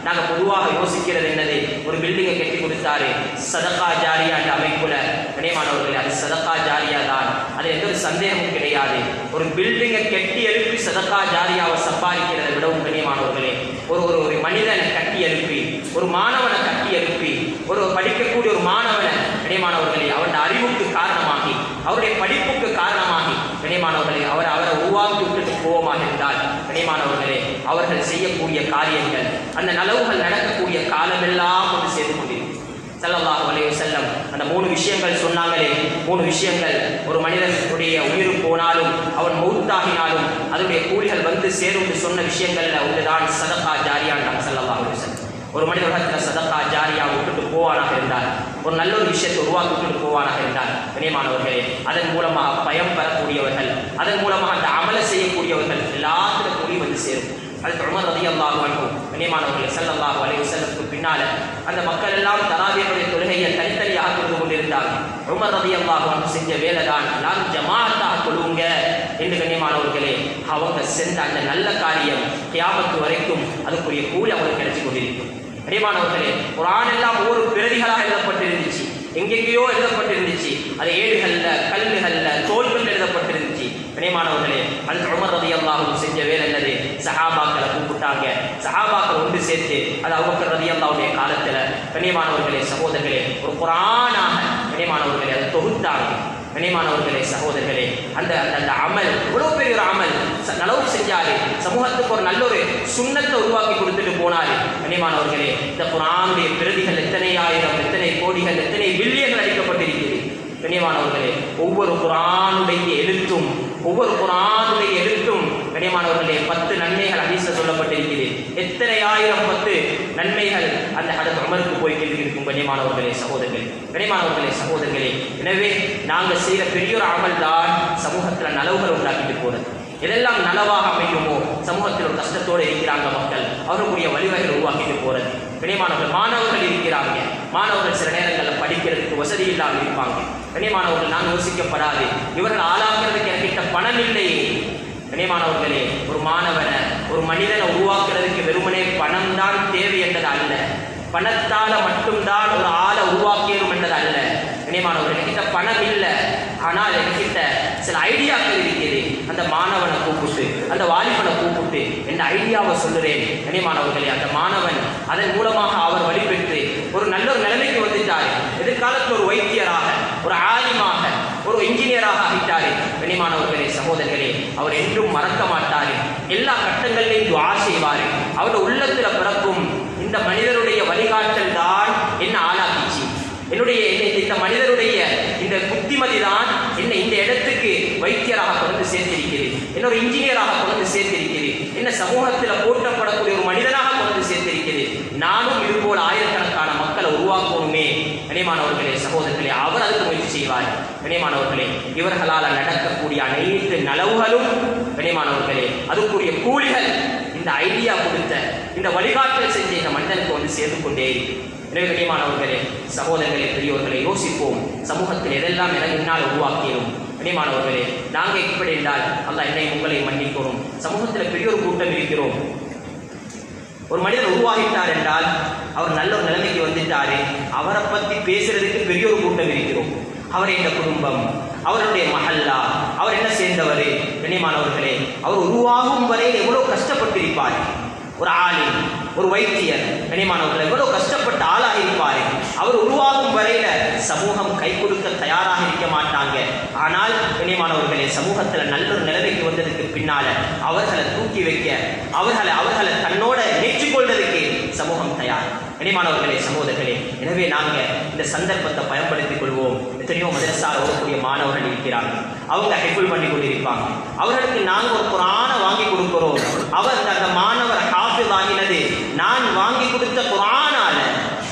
Speaker 1: நாங்கள் பொதுவாக யோசிக்கிறது என்னது, ஒரு பில்டிங்கை கட்டி கொடுத்தாரு, சதகா ஜாரியா என்ற அமைப்புல கண்ணியமானவர்களே, அது சதகா ஜாரியா தான், அது எந்த ஒரு சந்தேகமும் கிடையாது. ஒரு பில்டிங்கை கட்டி எழுப்பி சதகா ஜாரியாவை சம்பாதிக்கிறதை விடவும் கண்ணியமானவர்களே, ஒரு மனிதனை கட்டி எழுப்பி, ஒரு மாணவனை கட்டி எழுப்பி, ஒரு படிக்கக்கூடிய ஒரு மாணவனை கண்ணியமானவர்களே, அவருடைய அறிவுக்கு காரணமாகி, அவருடைய படிப்புக்கு காரணமாகி கண்ணியமானவர்களே, அவரை உருவாக்கி விட்டுட்டு போவோமாக இருந்தால் கண்ணியமானவர்களே, அவர்கள் செய்யக்கூடிய காரியங்கள், அந்த நலவுகள் நடக்கக்கூடிய காலமெல்லாம் வந்து சேர்ந்து கொண்டிருக்கும். ஸல்லல்லாஹு அலைஹி வஸல்லம் அந்த 3 விஷயங்கள் சொன்னாங்களே, 3 விஷயங்கள், ஒரு மனிதனுடைய உயிர் போனாலும் அவன் மௌத்தாகினாலும் அதனுடைய கூலிகள் வந்து சேரும் சொன்ன விஷயங்கள்ல ஒன்றுதான் சதகா ஜாரியான். ஸல்லல்லாஹு அலைஹி வஸல்லம் ஒரு மனிதர்கள் சதகா ஜாரியா விட்டுட்டு போவானாக இருந்தால், ஒரு நல்ல ஒரு விஷயத்தை உருவாக்கி விட்டுட்டு போவானாக இருந்தால் கண்ணியமானவர்களே, அதன் மூலமாக பயம் பெறக்கூடியவர்கள், அதன் மூலமாக அந்த அமல செய்யக்கூடியவர்கள் எல்லாத்திலும் கூலி வந்து சேரும். அது உமர் ரலியல்லாஹு அன்ஹு கண்ணியமானவர்களே, ஸல்லல்லாஹு அலைஹி வஸல்லமுக்கு பின்னால அந்த மக்கள் எல்லாம் தராவீஹுடைய தொழுகையை தனித்தனியாக தொழுது கொண்டிருந்தாங்க. உமர் ரலியல்லாஹு அன்ஹு செஞ்ச வேலை தான் எல்லாரும் ஜமாஅத்தாக தொழுவுங்க என்று கண்ணியமானவர்களே, அவங்க சென்ற அந்த நல்ல காரியம் கியாமத்து வரைக்கும் அதுக்குரிய கூலி அவங்களுக்கு கிடைச்சி கொண்டிருக்கும். கண்ணியமானவர்களே, குர்ஆன் எல்லாம் ஒவ்வொரு பிரதிகளாக எழுதப்பட்டிருந்துச்சு, எங்கெங்கேயோ எழுதப்பட்டிருந்துச்சு, அது ஏடுகள்ல, கல்லுகள்ல, தோள்கள் எழுதப்பட்டிருந்துச்சு. கண்ணியமானவர்களே, அது உமர் ரலியல்லாஹு அன்ஹு செஞ்ச வேலை என்னது, சஹாபாக்களை கூப்பிட்டாங்க, சஹாபாக்கள் ஒன்று சேர்த்து, அது அபூபக்கர் ரலியல்லாஹுடைய காலத்துல கண்ணியமானவர்களே, சகோதரர்களே, ஒரு குர்ஆனாக கண்ணியமானவர்களே அதை தொகுத்தாங்க. கண்ணியமானவர்களே, சகோதரர்களே, அந்த அந்த அமல் இவ்வளவு பெரிய ஒரு அமல் நலவு செஞ்சாரு, சமூகத்துக்கு ஒரு நல்ல ஒரு சுன்னத்தை உருவாக்கி கொடுத்துட்டு போனாரு. கண்ணியமானவர்களே, இந்த குர்ஆனுடைய பிரதிகள் எத்தனை ஆயிரம், எத்தனை கோடிகள், எத்தனை பில்லியன்கள் அளிக்கப்பட்டிருக்கிறது. கண்ணியமானவர்களே, ஒவ்வொரு குர்ஆனுடைய எழுத்தும் கண்ணியமானவர்களே 10 நன்மைகள் ஹதீஸ்ல சொல்லப்பட்டிருக்கிறது. எத்தனை ஆயிரம் 10 நன்மைகள் அந்த ஹதரத் உமருக்கு போய் இருக்கும். கண்ணியமானவர்களே, சகோதரர்களே, எனவே நாங்கள் செய்கிற பெரிய ஒரு அமல் தான் சமூகத்தில் நலவுகள் உண்டாக்கிட்டு போகிறது. எதெல்லாம் நலவாக அமையுமோ, சமூகத்தில் ஒரு கஷ்டத்தோடு இருக்கிறாங்க மக்கள், அவர்களுடைய வழிவகைகள் உருவாக்கிட்டு போகிறது. கண்ணியமானவர்கள், மாணவர்கள் இருக்கிறாங்க, மாணவர்கள் சில நேரங்களில் படிக்கிறதுக்கு வசதி இல்லாமல் இருப்பாங்க. கண்ணியமானவர்கள், நான் யோசிக்கப்படாது, இவர்கள் ஆளாக்குறதுக்கு என்கிட்ட பணம் இல்லையே. கண்ணியமானவர்களே, ஒரு மாணவனை, ஒரு மனிதனை உருவாக்குறதுக்கு வெறுமனே பணம் தான் தேவை என்றது அல்ல, பணத்தால மட்டும்தான் ஒரு ஆளை உருவாக்கியரும் என்றது அல்ல. கண்ணியமானவர்கள், என்கிட்ட பணம் இல்லை, ஆனால் என்கிட்ட சில ஐடியாக்கள் இருக்குது, அந்த மாணவனை கூப்பிட்டு, அந்த வாலிபனை கூப்பிட்டு என்ற ஐடியாவை சொல்லுறேன். கண்ணியமானவர்களே, அந்த மாணவன் அதன் மூலமாக அவர் வழிபெற்று ஒரு நல்ல ஒரு நிலைமைக்கு வந்துட்டார். எதிர்காலத்தில் ஒரு வைத்தியராக, ஒரு ஆலிமாக, ஒரு இன்ஜினியராக ஆகிட்டாரு. கண்ணியமானவர்களே, சகோதரர்களே, அவர் என்றும் மறக்க மாட்டார், எல்லா கட்டங்களிலையும் துஆ செய்வார். அவருடைய உள்ளத்தில் பிறக்கும் இந்த மனிதருடைய வழிகாட்டல் தான் என்ன ஆளாக்கிச்சு, என்னுடைய இந்த மனிதருடைய இந்த புத்திமதி தான் என்ன இந்த இடத்துக்கு வைத்தியராக கொண்டு சேர்த்திருக்கிறது, என்ன ஒரு இன்ஜினியராக கொண்டு சேர்த்திருக்கிறது, என்ன சமூகத்தில் போற்றப்படக்கூடிய ஒரு மனிதனாக கொண்டு கண்ணியமானவர்களே சகோதரர்களே, அவர் அதுக்கு முயற்சி செய்வார். கண்ணியமானவர்களே, இவர்களால் நடக்கக்கூடிய அனைத்து நலவுகளும் கண்ணியமானவர்களே அதுக்குரிய கூலிகள் இந்த ஐடியா கொடுத்த இந்த வழிகாட்டல் செஞ்ச இந்த மனிதனுக்கு வந்து சேர்ந்து கொண்டே இருக்கு. எனவே கண்ணியமானவர்களே சகோதரர்களே பெரியோர்களை யோசிப்போம். சமூகத்தில் எதெல்லாம் என முன்னால் உருவாக்கியும் கண்ணியமானவர்களே, நாங்கள் எப்படி என்றால் அல்லாஹ் என்னை உங்களை மன்னிக்கிறோம். சமூகத்தில் பெரிய ஒரு கூட்டம் இருக்கிறோம். ஒரு மனிதர் உருவாகிட்டார் என்றால் அவர் நல்ல ஒரு நிலைமைக்கு வந்துட்டாரு, அவரை பற்றி பேசுறதுக்கு பெரிய ஒரு கூட்டம் இருக்கிறோம். அவர் இந்த குடும்பம், அவருடைய மஹல்லா, அவர் என்ன சேர்ந்தவர். கண்ணியமானவர்களே, அவர் உருவாகும் வரையில் எவ்வளவு கஷ்டப்பட்டிருப்பார். ஒரு ஆலிம், ஒரு வைத்தியர், கண்ணியமானவர்கள் எவ்வளவு கஷ்டப்பட்ட ஆளாக இருப்பாரு. அவர் உருவாகும் வரையில சமூகம் கை கொடுக்க தயாராக இருக்க மாட்டாங்க. ஆனால் கண்ணியமானவர்களே, சமூகத்தில் நல்ல ஒரு நிலைமைக்கு வந்ததுக்கு பின்னால அவர்களை தூக்கி வைக்க, அவர்களை தன்னோட இணைத்துக் கொள்வதற்கு சமூகம் தயார். கண்ணியமானவர்களே சகோதரர்களே, எனவே நாங்கள் இந்த சந்தர்ப்பத்தை பயன்படுத்திக் கொள்வோம். எத்தனையோ மதரசால ஓடக்கூடிய மாணவர்கள் இருக்கிறாங்க, அவங்க ஹிஃபுல் பண்ணி கொண்டிருப்பாங்க. அவர்களுக்கு நாங்கள் ஒரு குர்ஆனை வாங்கி கொடுக்கிறோம். அந்த மாணவர் ஹாஃபிஸ் ஆகினது நான் வாங்கி கொடுத்த குர்ஆனால.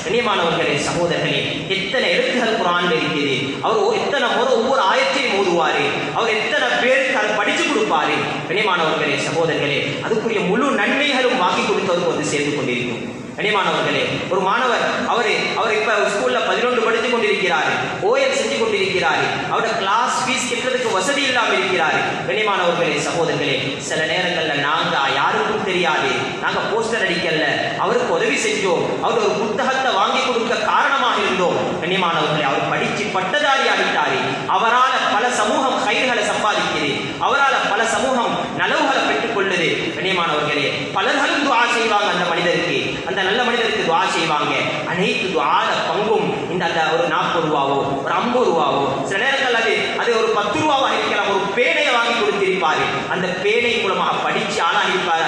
Speaker 1: கண்ணியமானவர்களே சகோதரர்களே, எத்தனை எழுத்துகள் குர்ஆன்ல இருக்குது. அவர் எத்தனை முறை ஒவ்வொரு ஆயத்தையும் ஓதுவாரு, அவர் எத்தனை பேருக்கு அதை படிச்சு கொடுப்பாரு. கண்ணியமானவர்களே சகோதரர்களே, அதுக்குரிய முழு நன்மைகளும் வாங்கி கொடுத்தவருக்கு வந்து சேர்ந்து கொண்டிருக்கும். கண்ணியமானவர்களே, ஒரு மாணவர் அவர் இப்ப ஸ்கூல்ல 11 படித்துக் கொண்டிருக்கிறாரு, ஓஎல் செஞ்சு கொண்டிருக்கிறாரு, அவரோட கிளாஸ் ஃபீஸ் கட்டுறதுக்கு வசதி இல்லாமல் இருக்கிறாரு. கண்ணியமானவர்களே சகோதரர்களே, சில நேரங்கள்ல நாங்க யாருக்கும் தெரியாது, நாங்க போஸ்டர் அடிக்கல, அவருக்கு உதவி செஞ்சோம், அவர் ஒரு புத்தகத்தை வாங்கி கொடுக்க காரணமாக இருந்தோம். கண்ணியமானவர்களே, அவர் படிச்சு பட்டதாரி ஆகிட்டாரு. அவரால் பல சமூகம் கைதுகளை சம்பாதிக்கிறது, அவரால் பல சமூகம் நலவுகளை பெற்றுக் கொள்ளுது. கண்ணியமானவர்களே, பலர்களும் துஆ செய்வாங்க அந்த மனிதருக்கு, அந்த நல்ல மனிதருக்கு துஆ செய்வாங்க. அனைத்து துஆல பங்கும் இந்த ஒரு 40 ரூபாவோ ஒரு 50 ரூபாவோ, சில நேரங்கள் அது ஒரு 10 ரூபாவாக இருக்கலாம், ஒரு பேனையை வாங்கி கொடுத்திருப்பாரு. அந்த பேனை மூலமாக படிச்சு ஆளாகிருப்பார்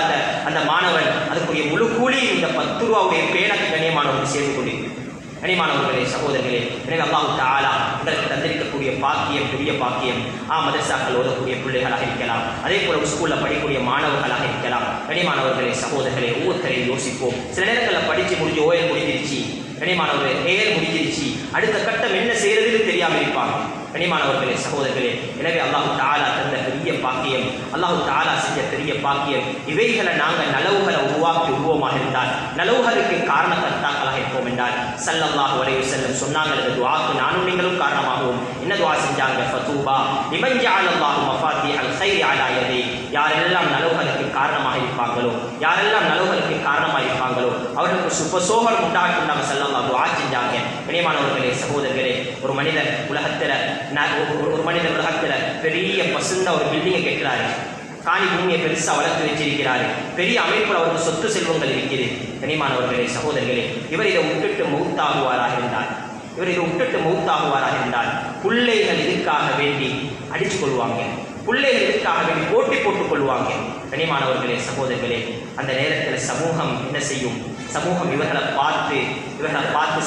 Speaker 1: அந்த மாணவன். அதுக்குரிய முழு கூலி இந்த 10 ரூபாவுடைய பேனைக்கு கண்ணியமானவர்கள் சேர்ந்து கொண்டிருக்கிறார். கண்ணியமானவர்களே சகோதரர்களே, எனவே அல்லாஹ் தஆலா உங்களுக்கு தந்திருக்கக்கூடிய பாக்கியம் பெரிய பாக்கியம். மதரசாக்கள் ஓதக்கூடிய பிள்ளைகளாக இருக்கலாம், அதே போல ஸ்கூல்ல படிக்கக்கூடிய மாணவர்களாக இருக்கலாம். கண்ணியமானவர்களே சகோதரர்களே, ஒவ்வொருத்தரையும் யோசிப்போம். சில நேரங்களில் படிச்சு முடிஞ்சு ஓஎல் முடிஞ்சிருச்சு, கண்ணியமானவர்களே ஏஎல் முடிஞ்சிருச்சு, அடுத்த கட்டம் என்ன செய்யறதுன்னு தெரியாமல் இருப்பாங்க. கண்ணியமானவர்களே சகோதரர்களே, எனவே அல்லாஹ் தஆலா தந்த பெரிய பாக்கியம், அல்லாஹ் தஆலா செஞ்ச பெரிய பாக்கியம். இவைகளை நாங்கள் நலவுகளை உருவாக்கி உருவமாக இருந்தால், நலவுகளுக்கு காரணக்கர்த்தாக்களாக இருப்போம் என்றால் ஸல்லல்லாஹு அலைஹி வஸல்லம் சொன்னாங்க, இந்த துஆக்கு நானும் நீங்களும் காரணமாகவும். என்ன துஆ செஞ்சாங்க? ஃபதூபா லிமன் ஜஅலல்லாஹு மஃபாத்திஹல் கைரி அலா யதி. யாரெல்லாம் நலவுகளுக்கு காரணமாக இருப்பாங்களோ, யாரெல்லாம் நலவுகளுக்கு காரணமாக இருப்பாங்களோ அவர்களுக்கு சுபசோகம் உண்டாக்கும். நாங்கள் ஸல்லல்லாஹு துஆ செஞ்சாங்க. கண்ணியமானவர்களே சகோதரர்களே, ஒரு மனிதர் உலகத்துல பெரிய பசுந்த ஒரு பில்டிங்கை கட்டுறாரு, காணி பூமியை பெருசா வளர்த்து வச்சிருக்கிறாரு, பெரிய அமைப்புல அவருக்கு சொத்து செல்வங்கள் இருக்கிறது. கண்ணியமானவர்களே சகோதரர்களே, இவர் இதை விட்டுட்டு மௌத்தாகுவாராக இருந்தால் பிள்ளைகள் இதுக்காக வேண்டி அடிச்சு கொள்வாங்க, பிள்ளைகள் இதுக்காக வேண்டி போட்டி போட்டுக் கொள்வாங்க. கண்ணியமானவர்களே சகோதரர்களே, அந்த நேரத்தில் சமூகம் என்ன செய்யும்? சமூகம் இவர்களை பார்த்து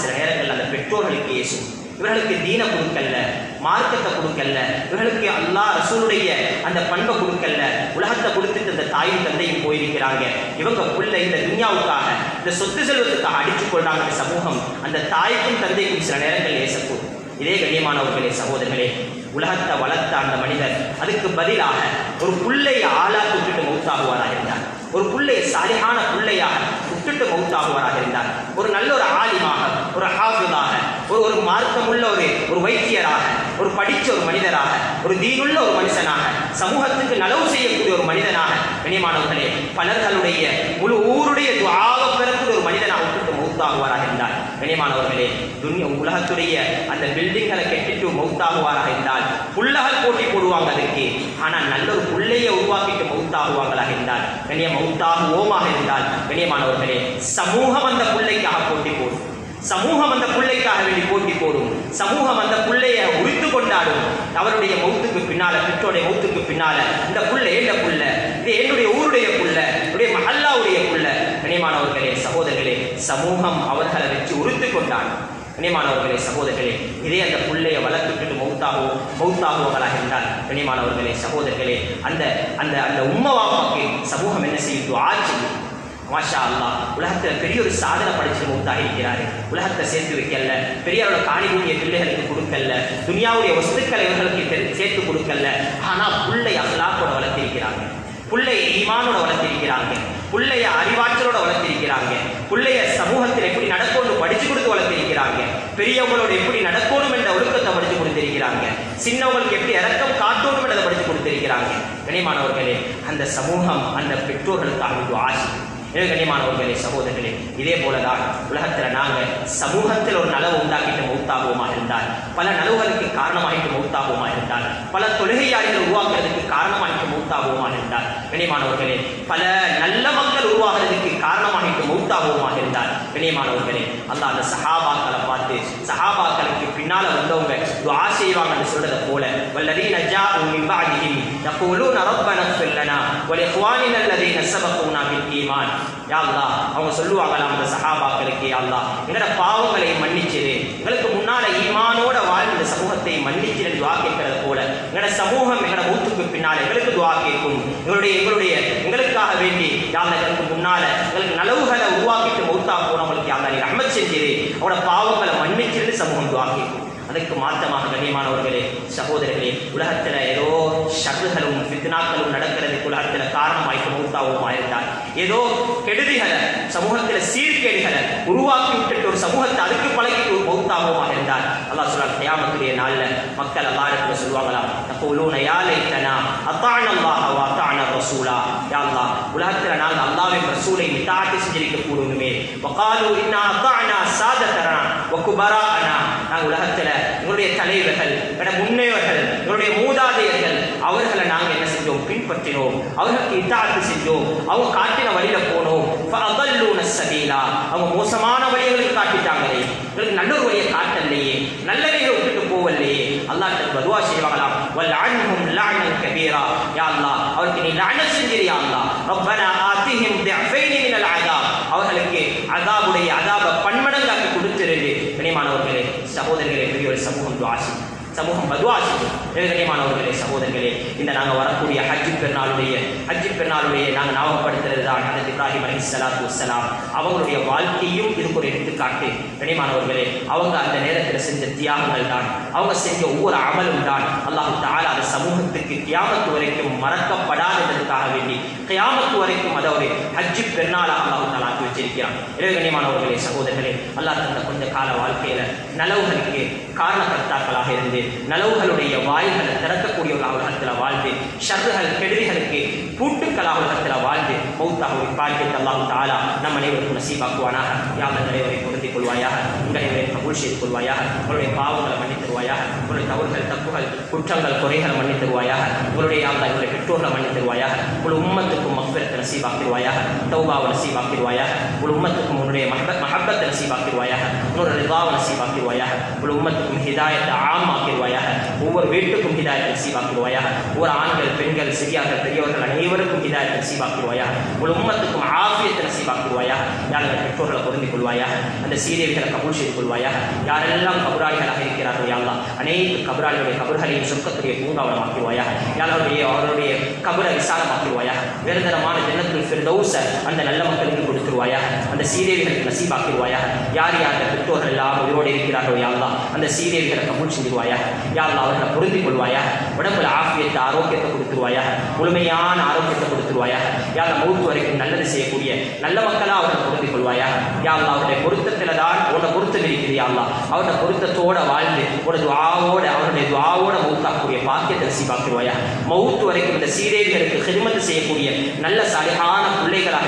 Speaker 1: சில நேரங்கள் அந்த பெற்றோர்களுக்கு ஏசும். இவர்களுக்கு தீன கொடுக்கல, மார்க்கத்தை கொடுக்கல, இவர்களுக்கு அல்லாஹ் ரசூலுடைய அந்த பண்பை கொடுக்கல, உலகத்தை கொடுத்துட்டு இந்த தாயும் தந்தையும் போயிருக்கிறாங்க. இவங்க புள்ள இந்த துன்யாவுக்காக, இந்த சொத்து செல்வத்துக்காக அடித்துக் கொள்றாங்க. சமூகம் அந்த தாய்க்கும் தந்தைக்கும் சில நேரங்கள் ஏசக்கூடும். இதே கண்ணியமானவர்களே சகோதரர்களே, உலகத்தை வளர்த்த அந்த மனிதர் அதுக்கு பதிலாக ஒரு புள்ளையை ஆளாக்கி விட்டுட்டு மௌத்தாகுவாராக இருந்தார், ஒரு புள்ளையை சாலிஹான புள்ளையாக விட்டுட்டு மௌத்தாகுவாராக இருந்தார். ஒரு நல்ல ஒரு ஆலிமாக, ஒரு ஹாஃபிஸாக, ஒரு மார்க்கமுள்ள ஒரு வைத்தியராக, ஒரு படித்த ஒரு மனிதராக, ஒரு தீனுள்ள ஒரு மனுஷனாக, சமூகத்துக்கு நலவு செய்யக்கூடிய ஒரு மனிதனாக கண்ணியமானவர்களே, பலர்களுடைய முழு ஊருடைய துஆவை பெறக்கூடிய ஒரு மனிதனாக விட்டுட்டு மௌத்தாகுவாராக இருந்தார். கண்ணியமானவர்களே, உலகத்துடைய அந்த பில்டிங்களை கெட்டிட்டு மௌத்தாகுவாராக இருந்தால் புள்ளகள் போட்டி போடுவாங்க அதற்கு. ஆனால் நல்ல ஒரு புள்ளையை உருவாக்கிட்டு மௌத்தாகுவாங்களாக இருந்தால், மௌத்தாகுவோமாக இருந்தால் கண்ணியமானவர்களே, சமூகம் அந்த பிள்ளைக்காக போட்டி போடும், சமூகம் அந்த பிள்ளைக்காக வேண்டி போட்டி போடும், சமூகம் அந்த பிள்ளையை உரித்து கொண்டாடும். அவருடைய மௌத்துக்கு பின்னால, பெற்றோடைய மௌத்துக்கு பின்னால, இந்த புள்ளை எந்த புள்ள, இது என்னுடைய ஊருடைய புள்ள, என்னுடைய மஹல்லாவுடைய புள்ள. கண்ணியமானவர்களே சகோதரர்களே, சமூகம் அவர்களை வச்சு உரித்து கொண்டாடும். கண்ணியமானவர்களே சகோதரர்களே, இதே அந்த புள்ளையை வளர்த்துட்டு மௌத்தாகுவங்களாக இருந்தால் கண்ணியமானவர்களே சகோதரர்களே, அந்த அந்த அந்த உம்மவாப்பாக்கு சமூகம் என்ன செய்யும்? துஆ செய்யும். மாஷா அல்லாஹ் உலகத்துல பெரிய ஒரு சாதனை படைச்சு மௌத்தாக இருக்கிறாரு. உலகத்தை சேர்த்து வைக்கல, பெரியாரோட காணிபூமிய பிள்ளைகளுக்கு கொடுக்கல, துனியாவுடைய வஸ்துக்களை இவர்களுக்கு சேர்த்து கொடுக்கல. ஆனா புள்ளை அல்லாஹ்வோட வளர்த்திருக்கிறாங்க, புள்ளைய ஈமானோட வளர்த்திருக்கிறாங்க, புள்ளைய அறிவாற்றலோட வளர்த்திருக்கிறாங்க, புள்ளைய சமூகத்தில் எப்படி நடக்கணும் படிச்சு கொடுத்து வளர்த்திருக்கிறாங்க, பெரியவங்களோட எப்படி நடக்கணும் என்ற ஒழுக்கத்தை படிச்சு கொடுத்திருக்கிறாங்க, சின்னவங்களுக்கு எப்படி இறக்கம் காட்டணும் என்றதை படிச்சு கொடுத்திருக்கிறாங்க. கனிமானவர்களே, அந்த சமூகம் அந்த பெற்றோர்களுக்காக ஆசை. எனவே கனிமானவர்களே, சகோதரர்களே, இதே போலதான் உலகத்தில் நாங்கள் சமூகத்தில் ஒரு நலவு உண்டாக்கிட்டு மௌத்தாகுவோமா இருந்தால், பல நலவுகளுக்கு காரணமாகிட்டு மௌத்தாகுவோமா இருந்தால், பல தொழுகையாளிகள் உருவாக்குறதுக்கு காரணமாகிட்டு மௌத்தாகுவோமா இருந்தால், கனிமானவர்களே, பல நல்ல மக்கள் உருவாகிறதுக்கு காரணமாகிட்டு மௌத்தாகுவோமா இருந்தால், கனிமானவர்களே, அல்லாஹ் அந்த சஹாபாக்களை பார்த்து சஹாபாக்களுக்கு பின்னால வந்தவங்க துஆ செய்வாங்கன்னு சொல்றதை போல, வல்லதீன ஜாஉ மின் பஅதிஹிம் யகூலூன ரப்பனா இக்ஃபிர் லனா வ லிஇக்வானினா அல்லதீன சபகூனா பில் ஈமான். யா அல்லாஹ், அவங்க சொல்லுவாங்களாம் அந்த சஹாபாக்களுக்கு, யா அல்லாஹ் எங்களோட பாவங்களை மன்னிச்சிரு, எங்களுக்கு முன்னால ஈமானோட வாழ்ந்த இந்த சமூகத்தை மன்னிச்சிரு துஆ கேட்கறது போல, எங்களோட சமூகம் எங்களோட மௌத்துக்கு பின்னால எங்களுக்கு துஆ கேட்கும். எங்களுக்காக வேண்டி யா அல்லாஹ் எங்களுக்கு முன்னால எங்களுக்கு நலவுகளை உருவாக்கிட்டு மௌத்தா போனவங்களுக்கு யா அல்லாஹ் நீ ரஹ்மத் செஞ்சிரு, அவங்களோட பாவங்களை மன்னிச்சிருன்னு சமூகம் துஆ கேட்கும். அதுக்கு மாற்றமாக கண்ணியமானவர்களே, சகோதரர்களே, உலகத்தில் ஏதோ ஷர்றுகளும் ஃபித்னாக்களும் நடக்கிறதுக்கு உலகத்தில் காரணமாய்க்கு மௌத்தாவுமா இருந்தால், ஏதோ கெடுதிகளை சமூகத்தில் சீர்கேடுகளை உருவாக்கி விட்டுட்டு ஒரு சமூகத்தை அதுக்கு பழகிட்டு ஒரு மௌத்தாவுமா இருந்தால், அல்லாஹ் சொல்றார் கியாமத்துடைய நாள்ல மக்கள் அல்லாஹ்விடத்துல சொல்வாங்களாம், தகூலூன யா லைத்தனா அத்தாஅன அல்லாஹ் வ அத்தாஅன ரசூலா. யா அல்லாஹ், உலகத்தில் நாங்கள் அல்லாஹ்வின் ரசூலை இத்தாஅத் செஞ்சிருக்க கூடுமே. வகாலு இன்னா அத்தாஅனா சாததனா வ குபராஅனா. நாங்கள் உலகத்தில் எங்களுடைய தலைவர்கள், முன்னேவர்கள், எங்களுடைய மூதாதையர்கள், அவர்களை நாங்கள் என்ன செஞ்சோம்? பின்பற்றினோம், அவர்களுக்கு இத்தாஅத் செஞ்சோம், அவங்க காட்டின வழியில போனோம். ஃபஅதல்லூன ஸபீலா, அவங்க மோசமான வழிகளுக்கு காட்டிட்டாங்களே, எங்களுக்கு நல்ல ஒரு வழியை காட்டலையே, நல்லவைகளை விட்டுட்டு போவல்லையே. அல்லாஹ் பதுவா செய்வாங்களாம், வல் அன்ஹும் லஅனன் கபீரா. யா அல்லாஹ், அவருக்கு நீ லஅனத் செஞ்சிரு. யா அல்லாஹ், ரப்பனா ஆதிஹிம் திஃபைனி மினல் அஸாப், அவர்களுக்கு அஸாபுடைய அஸாபை பன்மடங்காக்கி கொடுத்திரு. கனிமானவர்களே, சகோதரர்களே, பெரிய ஒரு சமூகம் துஆ செய்யும், சமூகம் பதுவா செய்யும். கனிமானவர்களே, சகோதரர்களே, இந்த நாங்கள் வரக்கூடிய ஹஜ் பெருநாளுடைய நாங்கள் ஞாபகப்படுத்துறது தான் ஹஜ்ரத் இப்ராஹிம் அலைஹிஸ்ஸலாத்து வஸ்ஸலாம் அவங்களுடைய வாழ்க்கையும் இதுக்கு ஒரு எடுத்துக்காட்டு. கனிமானவர்களே, அவங்க அந்த நேரத்தில் செஞ்ச தியாகங்கள் தான், அவங்க செஞ்ச ஒவ்வொரு அமலும் தான் அல்லாஹ் தஆலா அந்த சமூகத்துக்கு கியாமத்து வரைக்கும் மறக்கப்படாததற்காக வேண்டி கியாமத்து வரைக்கும் அதை ஒரு ஹஜ் பெருநாளாக அல்லாஹ் தஆலா ஆக்கி வச்சிருக்கிறான். எனவே கனிமானவர்களே, சகோதரர்களே, அல்லாஹ் தந்த கொஞ்ச கால வாழ்க்கையில நலவுகளுக்கு காரணகர்த்தாக்களாக இருந்து நலவுகளுடைய வாய்களை திறக்கக்கூடியவர்களாக உலகத்தில் வாழ்ந்து, ஷர்றுகள் கெடுதிகளுக்கு பூட்டுக்களாக உலகத்தில் வாழ்ந்து மௌத்தாக ஒரு பாக்கியத்தை அல்லாஹ் தஆலா நம் அனைவருக்கும் நசீபாக்குவானாக. யா அல்லாஹ் அனைவரை பொருந்திக் கொள்வாயாக, உங்கள் அனைவரை கபூல் செய்து கொள்வாயாக, உங்களுடைய பாவங்களை மன்னித்து தருவாயாக, உங்களுடைய தவறுகள் தப்புகள் குற்றங்கள் குறைகளை மன்னித்து தருவாயாக, உங்களுடைய யா அல்லாஹ் எங்களுடைய பெற்றோர்களை மன்னித்து தருவாயாக, உங்கள் உம்மத்துக்கும் மக்ஃபிரத்தை நசீபாக்கிடுவாயாக, தௌபாவை நசீபாக்கிடுவாயாக, உங்கள் உம்மத்துக்கும் உன்னுடைய மஹப்பத்தை நசீபாக்கிடுவாயாக, உன்னுடைய ரிதாவை நசீபாக்கிடுவாயாக, உங்கள் உம்மத்துக்கும் ஹிதாயத்தை ஆமாக்கிடுவாயாக, ஒவ்வொரு வீட்டுக்கும் ஹிதாயத்தை நசீபாக்கிடுவாயாக, ஒவ்வொரு ஆண்கள் பெண்கள் சிறியார்கள் பெரியவர்கள் அனைவருக்கும் ஹிதாயத்தை நசீபாக்கிடுவாயாக, உங்கள் உம்மத்துக்கும் ஆஃபியத்தை நசீபாக்கிடுவாயாக. யாரெல்லாம் பெற்றோர்களை பொருந்திக் கொள்வாயாக, அந்த சீதேவிகளை கபூல் செய்து கொள்வாயாக. யாரெல்லாம் கபராளிகளாக இருக்கிறார்கள் யா அல்லாஹ், அனைத்து கபராளிகளுடைய கபர்களையும் சொர்க்கத்துடைய பூங்காவனமாக்கிடுவாயாக. அவருடைய கபரை விசாலமாக்கிடுவாயாக. நிரந்தரமான ஜன்னத்துல் ஃபிர்தௌஸ அந்த நல்ல மக்களுக்கு கொடுத்துருவாயாக, அந்த சீதேவிகளுக்கு நசீபாக்கிடுவாயாக. யார் யார் பெற்றோர்கள் எல்லாம் உயிரோடு இருக்கிறார்களோ யா அல்லாஹ், அந்த சீதேவிகளை கபூல் செஞ்சிருவாயாக. யா அல்லாஹ், அவர்களை பொருந்திக் கொள்வாயாக, உடம்புல ஆஃபியத்தை ஆரோக்கியத்தை கொடுத்துருவாயாக, முழுமையான ஆரோக்கியத்தை கொடுத்துருவாயாக. யா அல்லாஹ், மௌத் வரைக்கும் நல்லது செய்யக்கூடிய நல்ல மக்களாக அவர்களை பொருந்திக் கொள்வாயாக. யா அல்லாஹ், அவருடைய பொருத்தத்தில் தான் உன்னோட பொருத்தம் இருக்குது. யா அல்லாஹ், அவருடைய பொருத்தத்தோட வாழ்ந்து அவருடைய துஆவோட மௌத்தாக்கூடிய பாக்கியத்தை நசீபாக்குவாயாக. மௌத் வரைக்கும் இந்த சீதேவிகளுக்கு ஹிதமத் செய்யக்கூடிய நல்ல சாலிஹான பிள்ளைகளை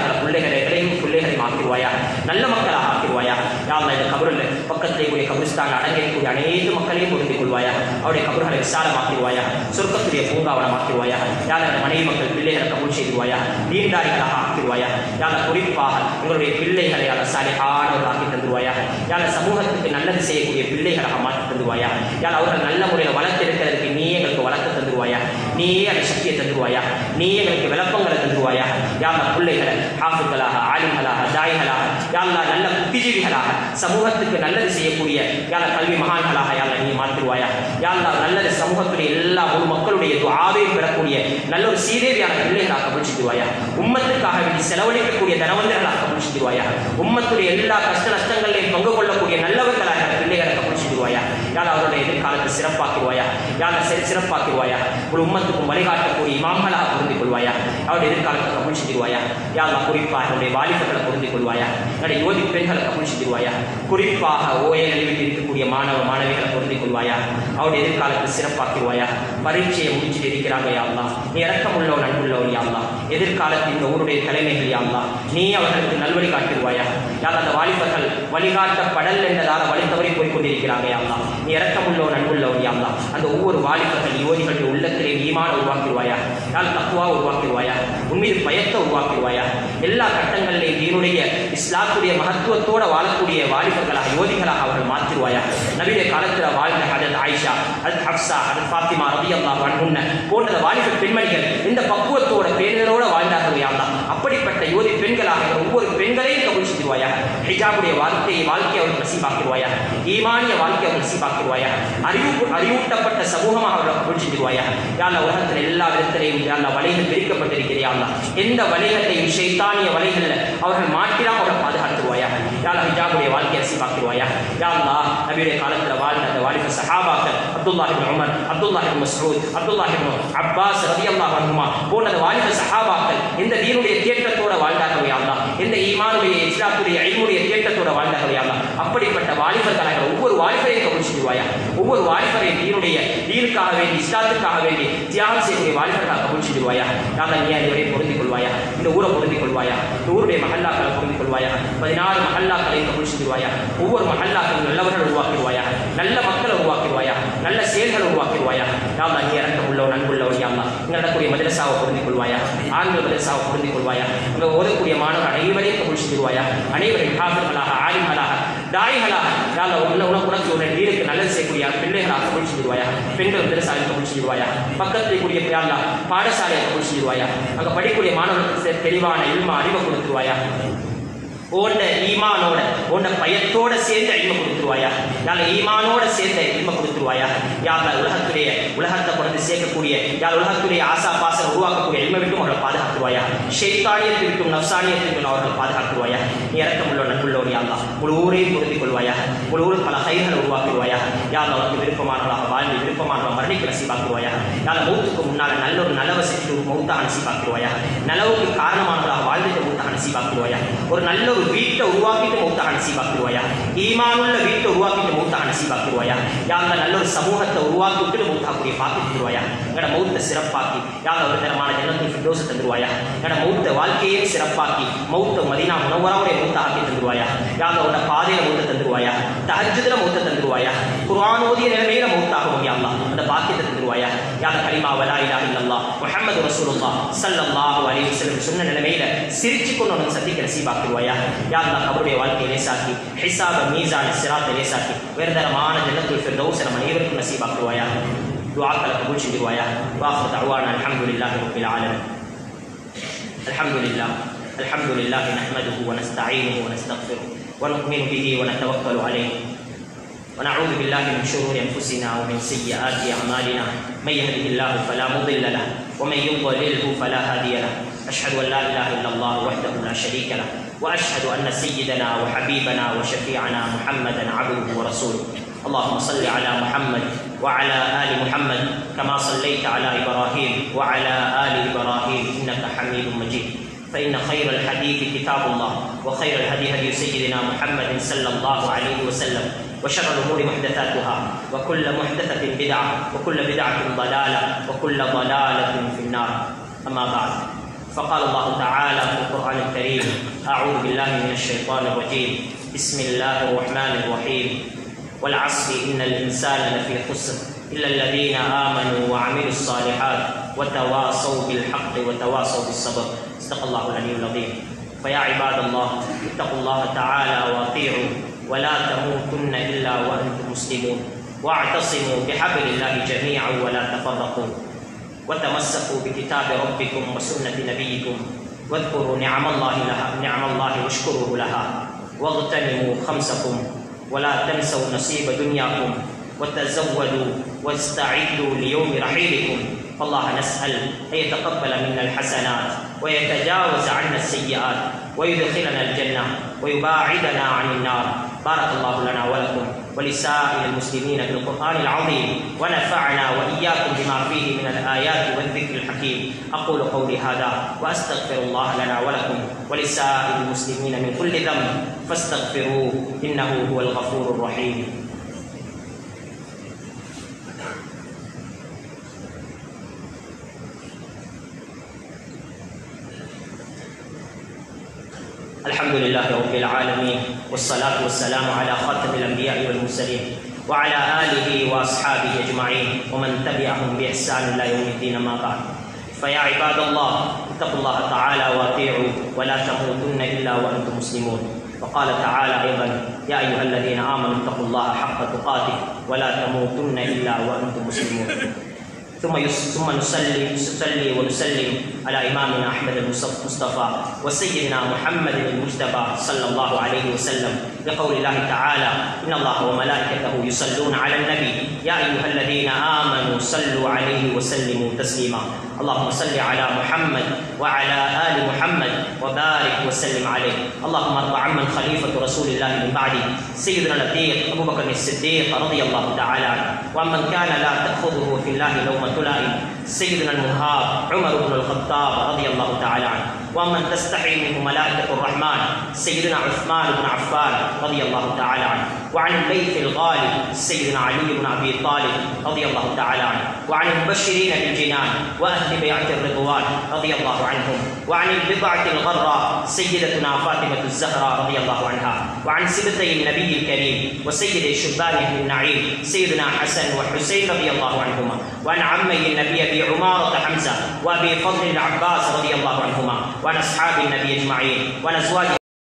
Speaker 1: ஆக்கிடுவாயாக, நல்ல மக்களாக ஆக்கிடுவாயாக. யா அல்லாஹ், இந்த கபரில் பக்கத்திலே கூடிய கபிரிஸ்தான் அடங்கியிருக்கூடிய அனைத்து மக்களையும் பொருந்திக் கொள்வாயாக, அவருடைய கபர்களை விசாலமாக்கிடுவாயாக, சொர்க்கத்துடைய பூங்காவனமாக்கிடுவாயாக. யா அல்லாஹ், மனைவி மக்கள் பிள்ளைகளை கபூல் செய்துவாயாக, நீண்டாரிகளாக ஆக்கிடுவாயாக. யா அல்லாஹ், குறிப்பாக எங்களுடைய பிள்ளைகளை சாலிஹானவர்களாக்கி தந்துருவாயாக. யா அல்லாஹ், சமூகத்துக்கு நல்லது செய்யக்கூடிய பிள்ளைகளாக மாற்றி தந்துருவாயாக. யா அல்லாஹ், அவர்கள் நல்ல முறையில் வளர்த்தெடுக்கிறதுக்கு நீ எங்களுக்கு வளர்த்து தந்துருவாயாக. நீ நீயே அந்த சக்தியை தந்துருவாயா, நீயே எங்களுக்கு விளப்பங்களை தந்துருவாயா. யா அல்லாஹ் பிள்ளைகளை ஹாஃபிஸ்களாக, ஆலிம்களாக, தாயிகளாக, யா அல்லாஹ் நல்ல புத்திஜீவிகளாக, சமூகத்துக்கு நல்லது செய்யக்கூடிய யா அல்லாஹ் கல்வி மகான்களாக யா அல்லாஹ் நீ மாற்றுவாயா. யா அல்லாஹ் நல்லது சமூகத்துடைய எல்லா முழு மக்களுடைய துஆவையும் பெறக்கூடிய நல்ல ஒரு சீதேவியான பிள்ளைகளாக கபூல் செய்வாயா. உம்மத்துக்காக வேண்டி செலவழிக்கக்கூடிய தனவந்தர்களாக கபூல் செய்வாயா. உம்மத்துடைய எல்லா கஷ்ட நஷ்டங்களையும் பங்கு கொள்ளக்கூடிய நல்லவர்களாக பிள்ளைகளை கபூல் செய்வாயா. யா அல்லாஹ் அவருடைய எதிர்காலத்தை சிறப்பாக்குவாயா. யா அல்லாஹ் சிறப்பாக்குவாயா. ஒரு உம்மத்துக்கும் வழிகாட்டக்கூடிய இமாம்களாக பொருந்திக் கொள்வாயா. அவருடைய எதிர்காலத்தை கபூல் செய்வாயா. யா அல்லாஹ் குறிப்பாக அவருடைய வாலிபர்களை பொருந்திக் கொள்வாயா. என்னுடைய யோதி பெண்களை கபூல் செய்வாயா. குறிப்பாக ஓஏ நிலையில் இருக்கக்கூடிய மாணவ மாணவிகளை பொருந்திக் கொள்வாயா. அவருடைய எதிர்காலத்தை சிறப்பாக்குவாயா. பரீட்சையை முடிச்சுட்டு இருக்கிறாங்க யா அல்லாஹ், நீ இரக்கமுள்ளவன் அன்புள்ளவன் யா அல்லாஹ். எதிர்காலத்தில் இந்த ஊருடைய தலைமைகள் யா அல்லாஹ், நீ அவர்களுக்கு நல்வழி காட்டுவாயா. யார் அந்த வாலிபர்கள் வழிகாட்டப்படல் என்றதால் வழி தவறி போய் கொண்டிருக்கிறாங்க யா அல்லாஹ், நீ இரக்கமுள்ளவன் அன்புள்ளவன் யா அல்லாஹ். அந்த ஒவ்வொரு வாலிபர்கள் யுவதிகளுடைய உள்ளத்திலே ஈமான உருவாக்கிடுவாயா. யார் தக்வா உருவாக்கிடுவாயா. உன்மீது பயத்தை உருவாக்கிடுவாயா. எல்லா கட்டங்களிலேயும் தீனுடைய இஸ்லாத்துடைய மகத்துவத்தோடு வாழக்கூடிய வாலிபர்களாக யுவதிகளாக அவர்கள் மாற்றிடுவாயா. நபியுடைய காலத்தில் வாழ்ந்த ஹஜரத் ஆயிஷா, ஹஜரத் ஹப்ஸா, ஹஜரத் ஃபாத்திமா ரலியல்லாஹு அன்ஹுன்ன போன்ற வாலிப பெண்மணிகள் இந்த பக்குவத்தோட பேணுதலோட வாழ்ந்தார்கள் யா அல்லாஹ். அப்படிப்பட்ட யுவதி பெண்களாக ஒவ்வொரு பெண்களையும் கபூல் செய்வாயா. ஹிஜாபுடைய வாழ்க்கையை அவர்கள் நசீபாக்கிடுவாயா. ஈமானிய வாழ்க்கை அவர்கள் நசீபாக்கிடுவாயா. அறிவூட்டப்பட்ட சமூகமாக அவர்கள் கபூல் செய்வாயா. யா அல்லாஹ் உலகத்தில் எல்லா விதத்திலையும் யா அல்லாஹ் வலைகள் பிரிக்கப்பட்டிருக்கிறேன் யா அல்லாஹ். எந்த வலைகளையும் ஷைத்தானிய வலைகளில் அவர்கள் மாட்டினால் அவர்கள் பாதுகாத்துவாயா. யா அல்லாஹ் ஹிஜாபுடைய வாழ்க்கையை நசீபாக்கிடுவாயா. யா அல்லாஹ் நபியுடைய காலத்தில் வாழ்ந்த அந்த வாலிப சஹாபாக்கள் அப்துல்லாஹ் இப்னு உமர், அப்துல்லாஹ் இப்னு மஸ்ஊத், அப்துல்லாஹ் இப்னு அப்பாஸ் ரலியல்லாஹு அன்ஹுமா போன்ற வாலிப சஹாபாக்கள் இந்த தீனுடைய தேட்டத்தோட வாழ்ந்தார்கள் யா அல்லாஹ். இந்த ஈமானுடைய இஸ்லாத்துடைய இல்முடைய தேட்டத்தோட வாழ்ந்தார்கள் யா அல்லாஹ். அப்படிப்பட்ட வாலிபர்களாக ஒவ்வொரு வாலிபரையும் கபூல் செய்வாயா. ஒவ்வொரு வாலிபரையும் தீனுக்காக வேண்டி இஸ்லாத்துக்காக வேண்டி தியாகம் செய்யக்கூடிய வாலிபர்களாக கபூல் செய்வாயா. யா அல்லாஹ் நீ அதுவரை பொருந்திக் கொள்வாயா. இந்த ஊரை பொருந்திக் கொள்வாயா. இந்த ஊருடைய மஹல்லாக்களை பொருந்திக் கொள்வாயா. 16 மஹல்லாக்களையும் கபூல் செய்வாயா. ஒவ்வொரு மஹல்லாக்களும் நல்லவர்கள் உருவாக்கிடுவாயா. நல்ல மக்களை உருவாக்கிடுவாயா. நல்ல செயல்களை உருவாக்கிடுவாயா. யா அல்லாஹ் நீ இரக்கம் உள்ளவன் அன்புள்ளவன் யா அல்லாஹ். இங்கே நடக்கூடிய மதரசாவை பொருந்திக் கொள்வாயா. ஆண்கள் மதரசாவை பொருந்திக் கொள்வாயா. இங்கே ஓதக்கூடிய மாணவர் அனைவரையும் கபூல் செய்வாயா. அனைவரையும் ஹாஃபிஸ்களாக, ஆலிம்களாக, தாயிகளாக யா அல்லாஹ் உனக்கு ஒரு தீனுக்கு நல்லது செய்யக்கூடிய பிள்ளைகளாக கபூல் செய்வாயா. பெண்கள் மதரசாவை கபூல் செய்வாயா. பக்கத்தில் கூடிய யா அல்லாஹ் பாடசாலையை கபூல் செய்வாயா. அங்கே படிக்கக்கூடிய மாணவர்களுக்கு தெளிவான இல்ம அறிவை கொடுத்துருவாயா. ஓண்ட ஈமானோட ஓண்ட பயத்தோட சேர்ந்து இல்ம கொடுத்துருவாயா. யாழ் ஈமானோட சேர்ந்த இல்ம கொடுத்துருவாயா. யாழ் உலகத்தை கொண்டு சேர்க்கக்கூடிய யாழ் உலகத்துடைய ஆசா பாசம் உருவாக்கக்கூடிய இல்ம விட்டும் அவர்களை பாதுகாத்துருவாயா. ஷைத்தானியத்திற்கும் நஃப்சானியத்திற்கும் அவர்கள் பாதுகாத்துருவாயா. நீ இரக்கமுள்ள நன்புள்ளோர் யா அல்லாஹ். ஒரு ஊரையும் பொருந்திக் கொள்வாயா. ஒரு ஊருக்கு பல கைகளை உருவாக்குவாயா. யாழ் அவருக்கு விருப்பமானவர்களாக வாழ்ந்து விருப்பமானவர்கள் மரணிக்க நசீபாக்குவாயா. யாழ் மௌத்துக்கு முன்னால் நல்ல ஒரு நலவை செஞ்சு மௌத்தாக நசீபாக்குவாயா. நலவுக்கு காரணமானவர்களாக வாழ்ந்துட்டு மௌத்தாக நசீபாக்குவாயா. ஒரு நல்ல ஒரு வீட்டை உருவாக்கிட்டு மௌத்தாக நசீபாக்குவாயா. ஈமானுள்ள வீட்டை உருவாக்கிட்டு மௌத்தாக நசீபாக்குவாயா. யா அல்லாஹ் நல்ல ஒரு சமூகத்தை உருவாக்கி விட்டு மௌத்தாக்கூடிய பார்த்துருவாயா. எங்களோட மௌத்தை சிறப்பாக்கி யா அல்லாஹ் ஒரு தரமான ஜன்னத்துல் ஃபிர்தௌஸ் தந்துருவாயா. எங்களோட மௌத்த வாழ்க்கையே சிறப்பாக்கி மௌத்த மதீனா முனவ்வராவுடைய மௌத்த ஆக்கி தந்துருவாயா. யா அல்லாஹ் உன்னோட பாதையில மௌத்த தந்துருவாயா. தஹஜ்ஜுதுல மௌத்த தந்துருவாயா. குர்ஆன் ஓதிய நிலைமையில மௌத்தாகும் யா அல்லாஹ். அந்த பாக்கியத்தை தந்துருவாயா. யா அல்லாஹ் கலிமா வலா இலாஹ இல்லல்லாஹ் முஹம்மது ரசூலுல்லாஹ் ஸல்லல்லாஹு அலைஹி வஸல்லம் சொன்ன நிலைமையில சிரிச்சு கொண்டு உனக்கு சந்திக்க நசீபாக்குவாயா. யா அல்லாஹ் கபருடைய வாழ்க்கையை லேசாக்கி ஹிசாப மீசான சிராத்தை லேசாக்கி உயர்தரமான ஜன்னத்துல் ஃபிர்தௌஸ் நம்ம அனைவருக்கும் நசீபாக்குவாயா. துஆக்களை கபூல் செய்வாயா. வாஹிரு தஅவானா அல்ஹம்துலில்லாஹி ரப்பில் ஆலமீன். அல்ஹம்துலில்லாஹ் நஹ்மதுஹு வ நஸ்தஈனுஹு வ நஸ்தக்ஃபிருஹு வ நு'மினு பிஹி வ நதவக்கலு அலைஹி ونعوذ بالله من شرور أنفسنا ومن سيئات أعمالنا من يهده الله فلا مضل له ومن يضلله فلا هادي له أشهد أن لا إله إلا الله وحده لا شريك له وأشهد أن سيدنا وحبيبنا وشفيعنا محمدا عبده ورسوله اللهم صل على محمد وعلى آل محمد كما صليت على إبراهيم وعلى آل إبراهيم إنك حميد مجيد فإن خير الحديث كتاب الله وخير الهدي هدي سيدنا محمد صلى الله عليه وسلم وشر الأمور محدثاتها وكل محدثة بدعة وكل بدعة ضلالة وكل ضلالة في النار أما بعد فقال الله تعالى في القرآن الكريم أعوذ بالله من الشيطان الرجيم بسم الله الرحمن الرحيم والعصر إن الإنسان لفي خسر إلا الذين آمنوا وعملوا الصالحات وتواصوا بالحق وتواصوا بالصبر صدق الله العلي العظيم فيا عباد الله اتقوا الله تعالى واطيعوا ولا تموتن إلا وأنتم مسلمون واعتصموا بحبل الله جميعا ولا تفرقوا وتمسكوا بكتاب ربكم وسنة نبيكم واذكروا نعم الله واشكروه لها واغتنموا خمسكم ولا تنسوا نصيب دنياكم وتزودوا واستعدوا ليوم رحيلكم. فالله نسأل أن يتقبل منا الحسنات ويتجاوز عنا السيئات ويدخلنا الجنة ويباعدنا عن النار. بارك الله لنا ولكم ولسائر المسلمين بالقرآن العظيم ونفعنا وإياكم بما فيه من الآيات والذكر الحكيم. أقول قولي هذا وأستغفر الله لنا ولكم ولسائر المسلمين من كل ذنب فاستغفروه إنه هو الغفور الرحيم. الحمد لله رب العالمين والصلاة والسلام على خاتم الأنبياء والمرسلين وعلى آله وأصحابه أجمعين ومن تبعهم بإحسان إلى يوم الدين. ما بعد، فيا عباد الله اتقوا الله تعالى وأطيعوا ولا تموتن إلا وأنتم مسلمون. وقال تعالى أيضا: يا أيها الذين آمنوا اتقوا الله حق تقاته ولا تموتن إلا وأنتم مسلمون. ثم نصلي ونسلم على إمامنا أحمد المصطفى وسيدنا محمد المجتبى صلى الله عليه وسلم، لقول الله تعالى: إن الله وملائكته يصلون على النبي يا أيها الذين آمنوا صلوا عليه وسلموا تسليما. اللهم صل على محمد وعلى آل محمد وبارك وسلم عليه. اللهم ارض عمن خليفة رسول الله من بعده سيدنا العتيق أبو بكر الصديق رضي الله تعالى عنه، ومن كان لا تأخذه في الله لومة لائم سيدنا المهاب عمر بن الخطاب رضي الله تعالى عنه، ومن تستحي منه ملائكة الرحمن سيدنا عثمان بن عفان رضي الله تعالى عنه، وعن البيت الغالي سيدنا علي بن أبي طالب رضي الله تعالى عنه، وعن المبشرين بالجنان وأهل بيعة الرضوان رضي الله عنهم، وعن البضعة الغراء سيدتنا فاطمة الزهراء رضي الله عنها، وعن سبتي النبي الكريم وسيد شبان أهل النعيم سيدنا حسن وحسين رضي الله عنهما، وعن عمي النبي أبي عمارة حمزة وأبي فضل العباس رضي الله عنهما، وعن أصحاب النبي أجمعين وعن أزواج